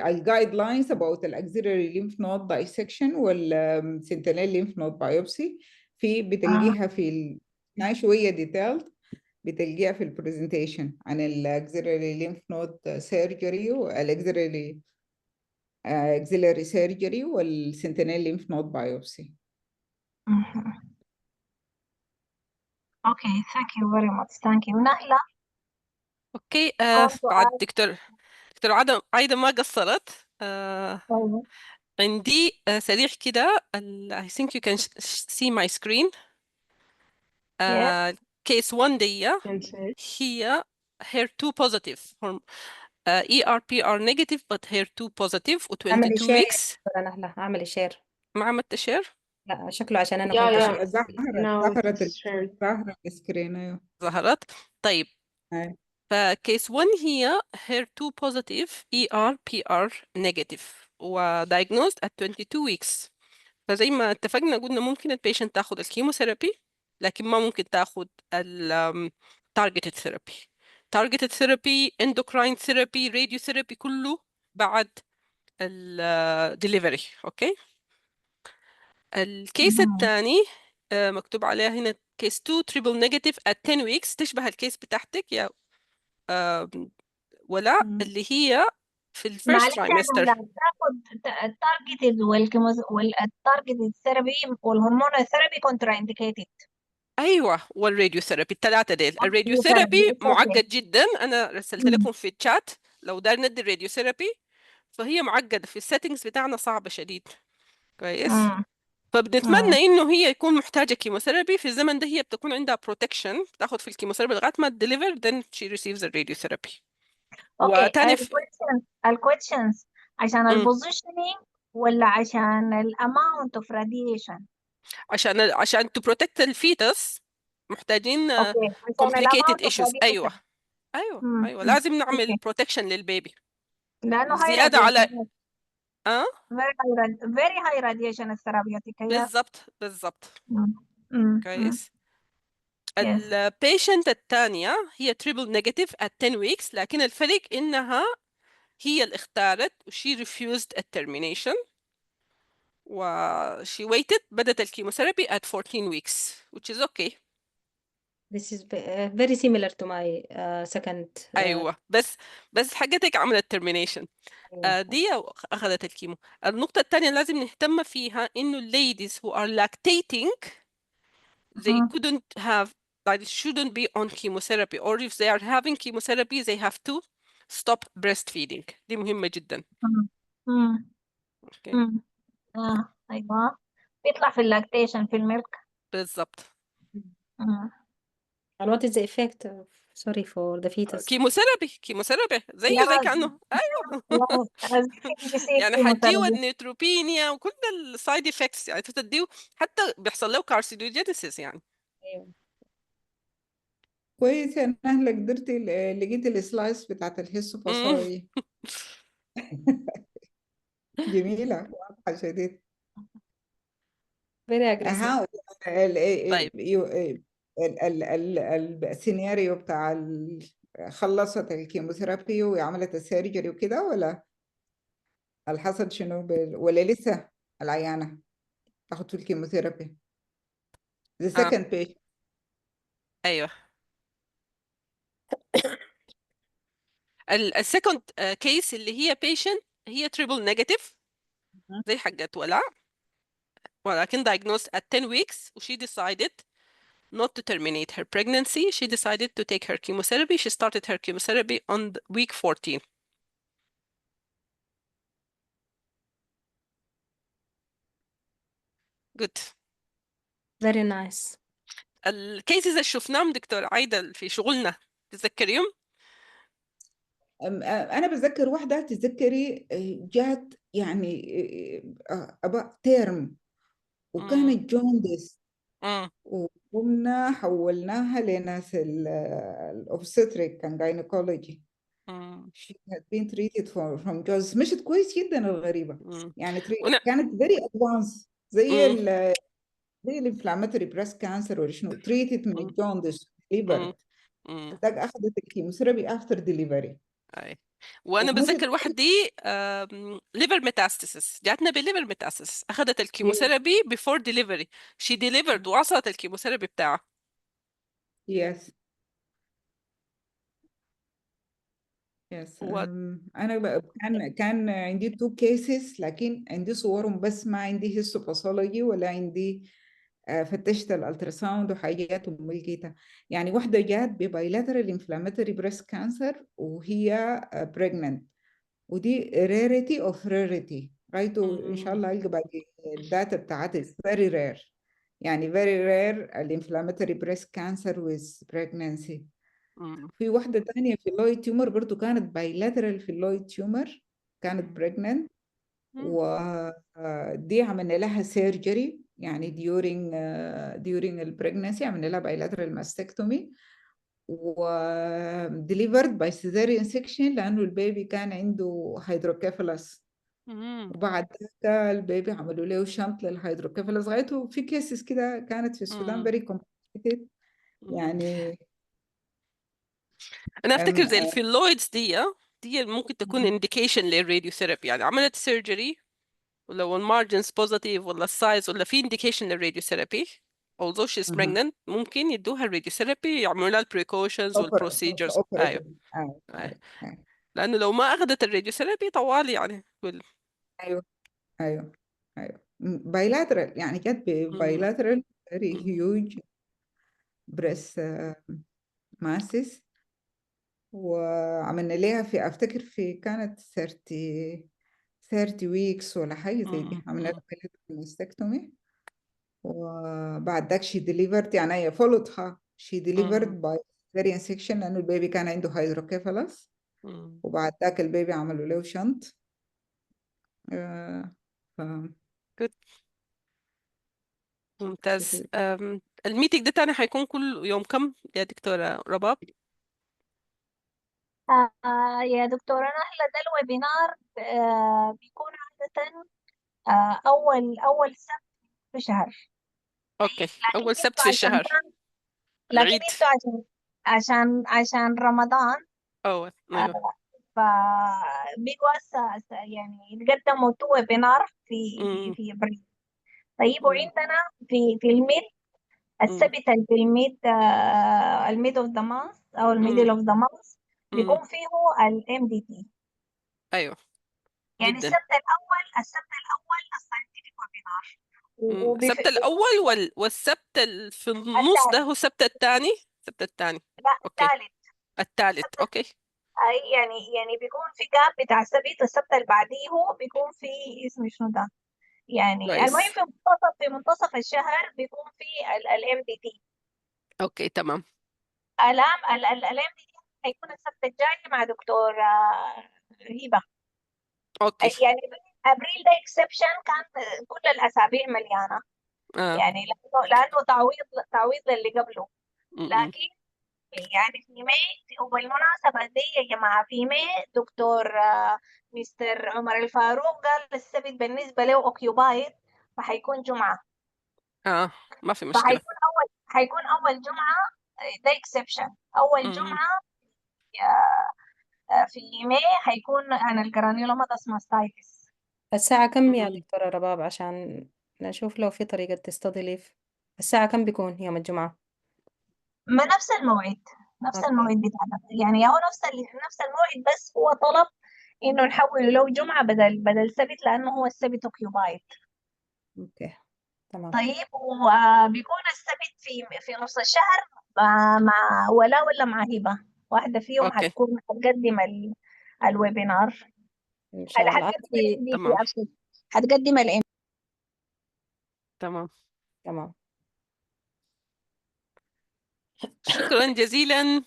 الجايد لاينز about الاكسلري lymph node dissection والسنتينيل lymph node biopsy في بتلقيها في شوية detailed بتلقيها في البرزنتيشن عن الاكسلري lymph node surgery والاكسلري axillary surgery والسنتينيل lymph node biopsy. Okay, thank you very much. Thank you. Nahla, اوكي want to بعد add? دكتور عايدة ما قصرت. طيب. عندي سريع كده I think you can see my screen. Yes. case 1 دي Can say. هي HER2 positive ERPR negative but HER2 positive و اعملي 22 شير weeks. يا نهلة، اعملي شير. ما عملت شير؟ لا شكله عشان انا Yeah, كنت yeah. اشوف. Now it's shared. ظهرت السكرين. أيوه. ظهرت. طيب أيوه. فكيس 1 هي HER2 positive ERPR negative و diagnosed at 22 weeks. فزي ما اتفقنا قلنا ممكن البيشنت تاخد الكيموثيرابي لكن ما ممكن تاخد ال targeted therapy. targeted therapy endocrine therapy radiotherapy كله بعد ال delivery. اوكي. الكيس الثاني مكتوب عليها هنا كيس 2 triple negative at 10 weeks تشبه الكيس بتاعتك يا ولا اللي هي في الفيرست معلش ترايمستر. أنا تاخد التارجتد والتارجتد ثيرابي والهرمون ثيرابي كونترا انديكيتد. ايوه والراديو ثيرابي الثلاثه ديل. الراديو ثيرابي معقد جدا، انا رسلت لكم في الشات لو دار ندي الراديو ثيرابي فهي معقده في السيتنجز بتاعنا صعبه شديد. كويس. فبنتمنى انه هي يكون محتاجه كيموثيرابي في الزمن ده، هي بتكون عندها بروتكشن بتاخد في الكيموثيرابي لغايه ما تديليفر then she receives the radiotherapy. اوكي. وتاني الكويشنز عشان البوزيشنينج ولا عشان الاماونت اوف راديشن؟ عشان to protect الفيتس محتاجين اوكي عشان complicated الاماونت اوف issues. ايوه راديشن. ايوه لازم نعمل اوكي بروتكشن للبيبي لانه هاي زياده على راديشن. very high radiation الثيرابيوتيك. بالضبط. كويس. كويس. البيشنت الثانية هي تريبل نيجاتيف at 10 weeks لكن الفرق إنها هي اللي اختارت و she refused الترمينيشن و she waited بدأت الكيموثيرابي at 14 weeks which is okay. This is very similar to my second. أيوة بس حقتك عملت ترمينيشن. دي أخذت الكيمو. النقطة الثانية لازم نهتم فيها إنه ladies who are lactating they couldn't have, like, shouldn't be on chemotherapy, or if they are having chemotherapy they have to stop breastfeeding. دي مهمة جدا. اوكي. ايوه بيطلع في اللاكتيشن في الملك. بالضبط. And what is the effect of, sorry, for the fetus? كيموثيرابي زي كأنه ايوه يعني حتجيو النيوتروبينيا وكل السايد افكتس، يعني تديو حتى بيحصل له كارسينوجينيسيس يعني. كويس يا نهلة قدرتي لقيتي السلايس بتاعت الهيستوباثولوجي. جميلة واضحة شديد. very aggressive. طيب السيناريو بتاع خلصت الكيموثيرابي وعملت السيرجري وكده، ولا الحصل شنو ولا لسه العيانة تاخد في الكيموثيرابي the second patient؟ ايوه السكند كيس اللي هي patient هي تريبل نيجاتيف زي حقت ولا، ولكن diagnosed at 10 weeks و she decided not to terminate her pregnancy. She decided to take her chemotherapy. She started her chemotherapy on week 14. Good. Very nice. الكيسز اللي شفناهم دكتور عايدة في شغلنا تتذكريهم؟ أنا بتذكر واحدة تتذكري جات يعني أبا تيرم وكانت جوندس وقمنا حولناها لناس الأوبستريك كان جاينيكولوجي. She had been treated from jaundice. مشت كويس جدا الغريبة يعني كانت very advanced زي الانفلاماتوري بريست كانسر ولا شنو، treated من الجوندس delivered. أخذت الكيموثيرابي after delivery. أي. وانا بتذكر واحد دي ليفر ميتاستاسيس جاتنا بالليفر ميتاستاسيس، اخذت الكيموثيرابي before delivery. she delivered وصلت الكيموثيرابي بتاعها. yes انا كان عندي 2 cases لكن عندي صورهم بس ما عندي هيستوباثولوجي ولا عندي فتشت الالتراساوند وحاجات وما لقيتها. يعني واحدة جات ببايلاترال انفلاماتوري بريست كانسر وهي بريجننت، ودي rarity of rarity. غايته إن شاء الله ألقى باقي الداتا بتاعتها very rare، يعني very rare الانفلاماتوري بريست كانسر with pregnancy. في واحدة تانية في اللويد تيومر برضو كانت bilateral في اللويد تيومر، كانت pregnant، ودي عملنا لها سيرجري يعني during البريجنسي، عملنا لها bilateral mastectomy و delivered by cesarean section لأنه البيبي كان عنده هيدروكيفالس، وبعد ذلك البيبي عملوا له شنط للهيدروكيفالس. غايته في كيسز كده كانت في السودان very complicated يعني. انا افتكر زي الفيلويدز دي ممكن تكون انديكيشن للراديوثيرابي، يعني عملت سيرجري ولو المارجنز بوزيتيف ولا السايز ولا في انديكيشن للراديوثيرابي although she's pregnant ممكن يدوها الراديوثيرابي، يعملوا لها البروسيجرز والبروسيجرز. ايوه لانه لو ما اخذت الراديوثيرابي طوال يعني ايوه ايوه ايوه بايلاترال، يعني جت بايلاترال very huge breast masses، وعملنا ليها في افتكر في كانت 30 weeks ولا حاجه زي دي، عملنا لها ماستكتومي، وبعد ذاك شي ديليفرد يعني هي فولتها شي ديليفرد باي سيريان سيكشن لانه البيبي كان عنده هيدروكيفالس، وبعد ذاك البيبي عملوا له شنط. good. ممتاز. الميتنج ده تاني هيكون كل يوم كم يا دكتورة رباب؟ يا دكتورة نهلة، ده الويبينار بيكون عادة أول سبت في شهر. اوكي، لكن أول سبت انتوا في عشان الشهر لكن العيد. انتوا عشان رمضان ايوه بيجوا يعني يتقدموا 2 ويبينار في ابريل. طيب وعندنا في الميد السبت اللي في الميد اوف ذا مانث او الميدل اوف ذا مانث بيكون فيه الMDT. ايوه يعني جدا. السبت الاول الساينتفك ويبينار، السبت الاول والسبت في النص ده هو السبت الثاني. لا اوكي الثالث اوكي. يعني بيكون في جاب بتاع السبت اللي بعديه بيكون في اسمه شنو ده، يعني المهم في منتصف الشهر بيكون في الMDT. اوكي تمام. الMDT هيكون السبت الجاي مع دكتور هبة. اوكي يعني ابريل ده اكسبشن، كان كل الاسابيع مليانه يعني لانه تعويض للي قبله. لكن يعني في ماي، وبالمناسبه دي يا جماعه في ماي دكتور مستر عمر الفاروق قال السبت بالنسبه له اوكيوبايد، فحيكون جمعه. ما في مشكله. حيكون اول جمعه، ده اكسبشن. اول جمعه في ماي حيكون عن الجرانيولوما ماستايتس. الساعة كم يا دكتورة رباب عشان نشوف لو في طريقة تستضيف؟ الساعة كم بيكون يوم الجمعة؟ ما نفس الموعد الموعد بتاعنا، يعني هو نفس الموعد، بس هو طلب انه نحوله لو جمعة بدل سبت لانه هو السبت اوكيوبايد. اوكي تمام. طيب وبيكون السبت في نص الشهر مع ولا مع هبة، واحدة فيهم هتقدم الويبينار. ان شاء الله. تمام. هتقدم تمام. شكرا جزيلا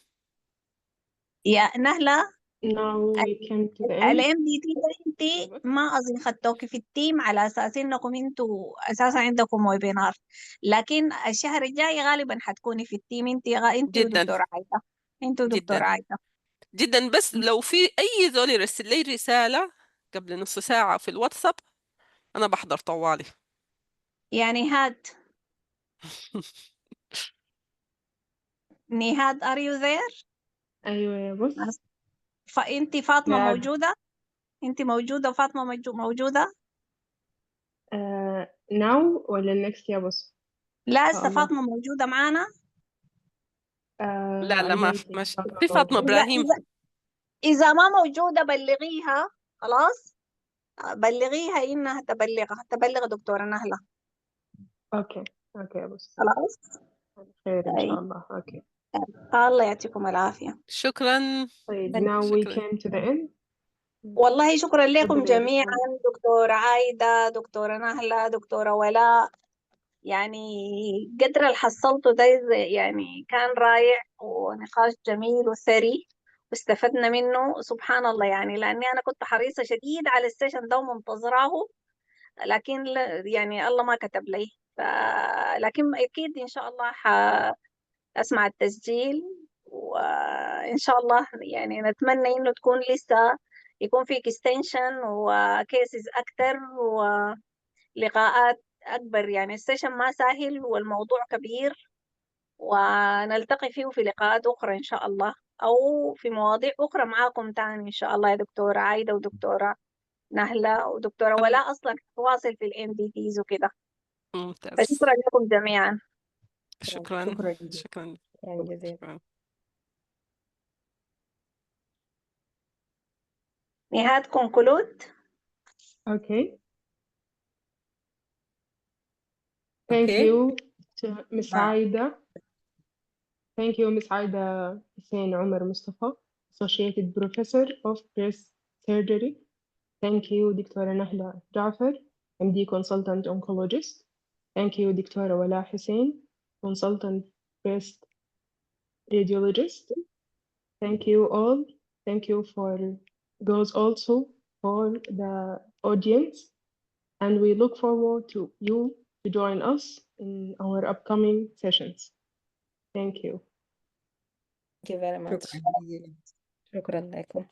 يا نهلة. Now we came to the end. الMDT ده انت ما اظن خدتوكي في التيم على اساس انكم انتوا اساسا عندكم ويبينار، لكن الشهر الجاي غالبا حتكوني في التيم انت ودكتورة عايدة. ودكتورة عايدة جدا. بس لو في اي زول يرسل لي رسالة قبل نص ساعة في الواتساب انا بحضر طوالي. يعني نهاد are you there؟ أيوة يا بص. فأنت فاطمة موجودة؟ أنت موجودة وفاطمة موجودة؟ now ولا next يا بص؟ لا لسه فاطمة موجودة معانا؟ لا ما في فاطمة إبراهيم. إذا ما موجودة بلغيها، خلاص بلغيها إنها تبلغ دكتورة نهلة. اوكي اوكي بس خلاص خير ان شاء طيب الله. اوكي الله يعطيكم العافية. شكرا. طيب Thank now we شكرا. came to the end. والله شكرا لكم تفضلي يا جميعا، دكتورة. دكتورة عايدة، دكتورة نهلة، دكتورة ولاء. يعني قدر اللي حصلته ده يعني كان رائع ونقاش جميل وثري واستفدنا منه سبحان الله. يعني لأني أنا كنت حريصة شديد على السيشن ده ومنتظراه، لكن يعني الله ما كتب لي. لكن أكيد إن شاء الله أسمع التسجيل، وإن شاء الله يعني نتمنى إنه تكون لسه يكون في اكستنشن وكيسز أكتر ولقاءات أكبر. يعني السيشن ما سهل والموضوع كبير، ونلتقي فيه في لقاءات أخرى إن شاء الله، أو في مواضيع أخرى معاكم تاني إن شاء الله يا دكتورة عايدة ودكتورة نهلة ودكتورة ولاء. أصلا تواصل في الMDTs وكده. ممتاز. فشكرا لكم جميعا. شكرا. شكرا جزيلا. شكرا. شكرا جزيلا. شكرا. نهاد conclude. Okay. Thank Okay. you to Miss Bye. Ayda. Thank you, Miss Ayda Hussein Omar Mustafa, Associated Professor of Breast Surgery. Thank you, Dr. Nahla Jafar, MD Consultant Oncologist. Thank you, Dr. Walla Hussein, Consultant Breast Radiologist. Thank you all. Thank you for those also for the audience. And we look forward to you to join us in our upcoming sessions. Thank you. Thank you very much. شكرا جزيلا. شكرا لكم.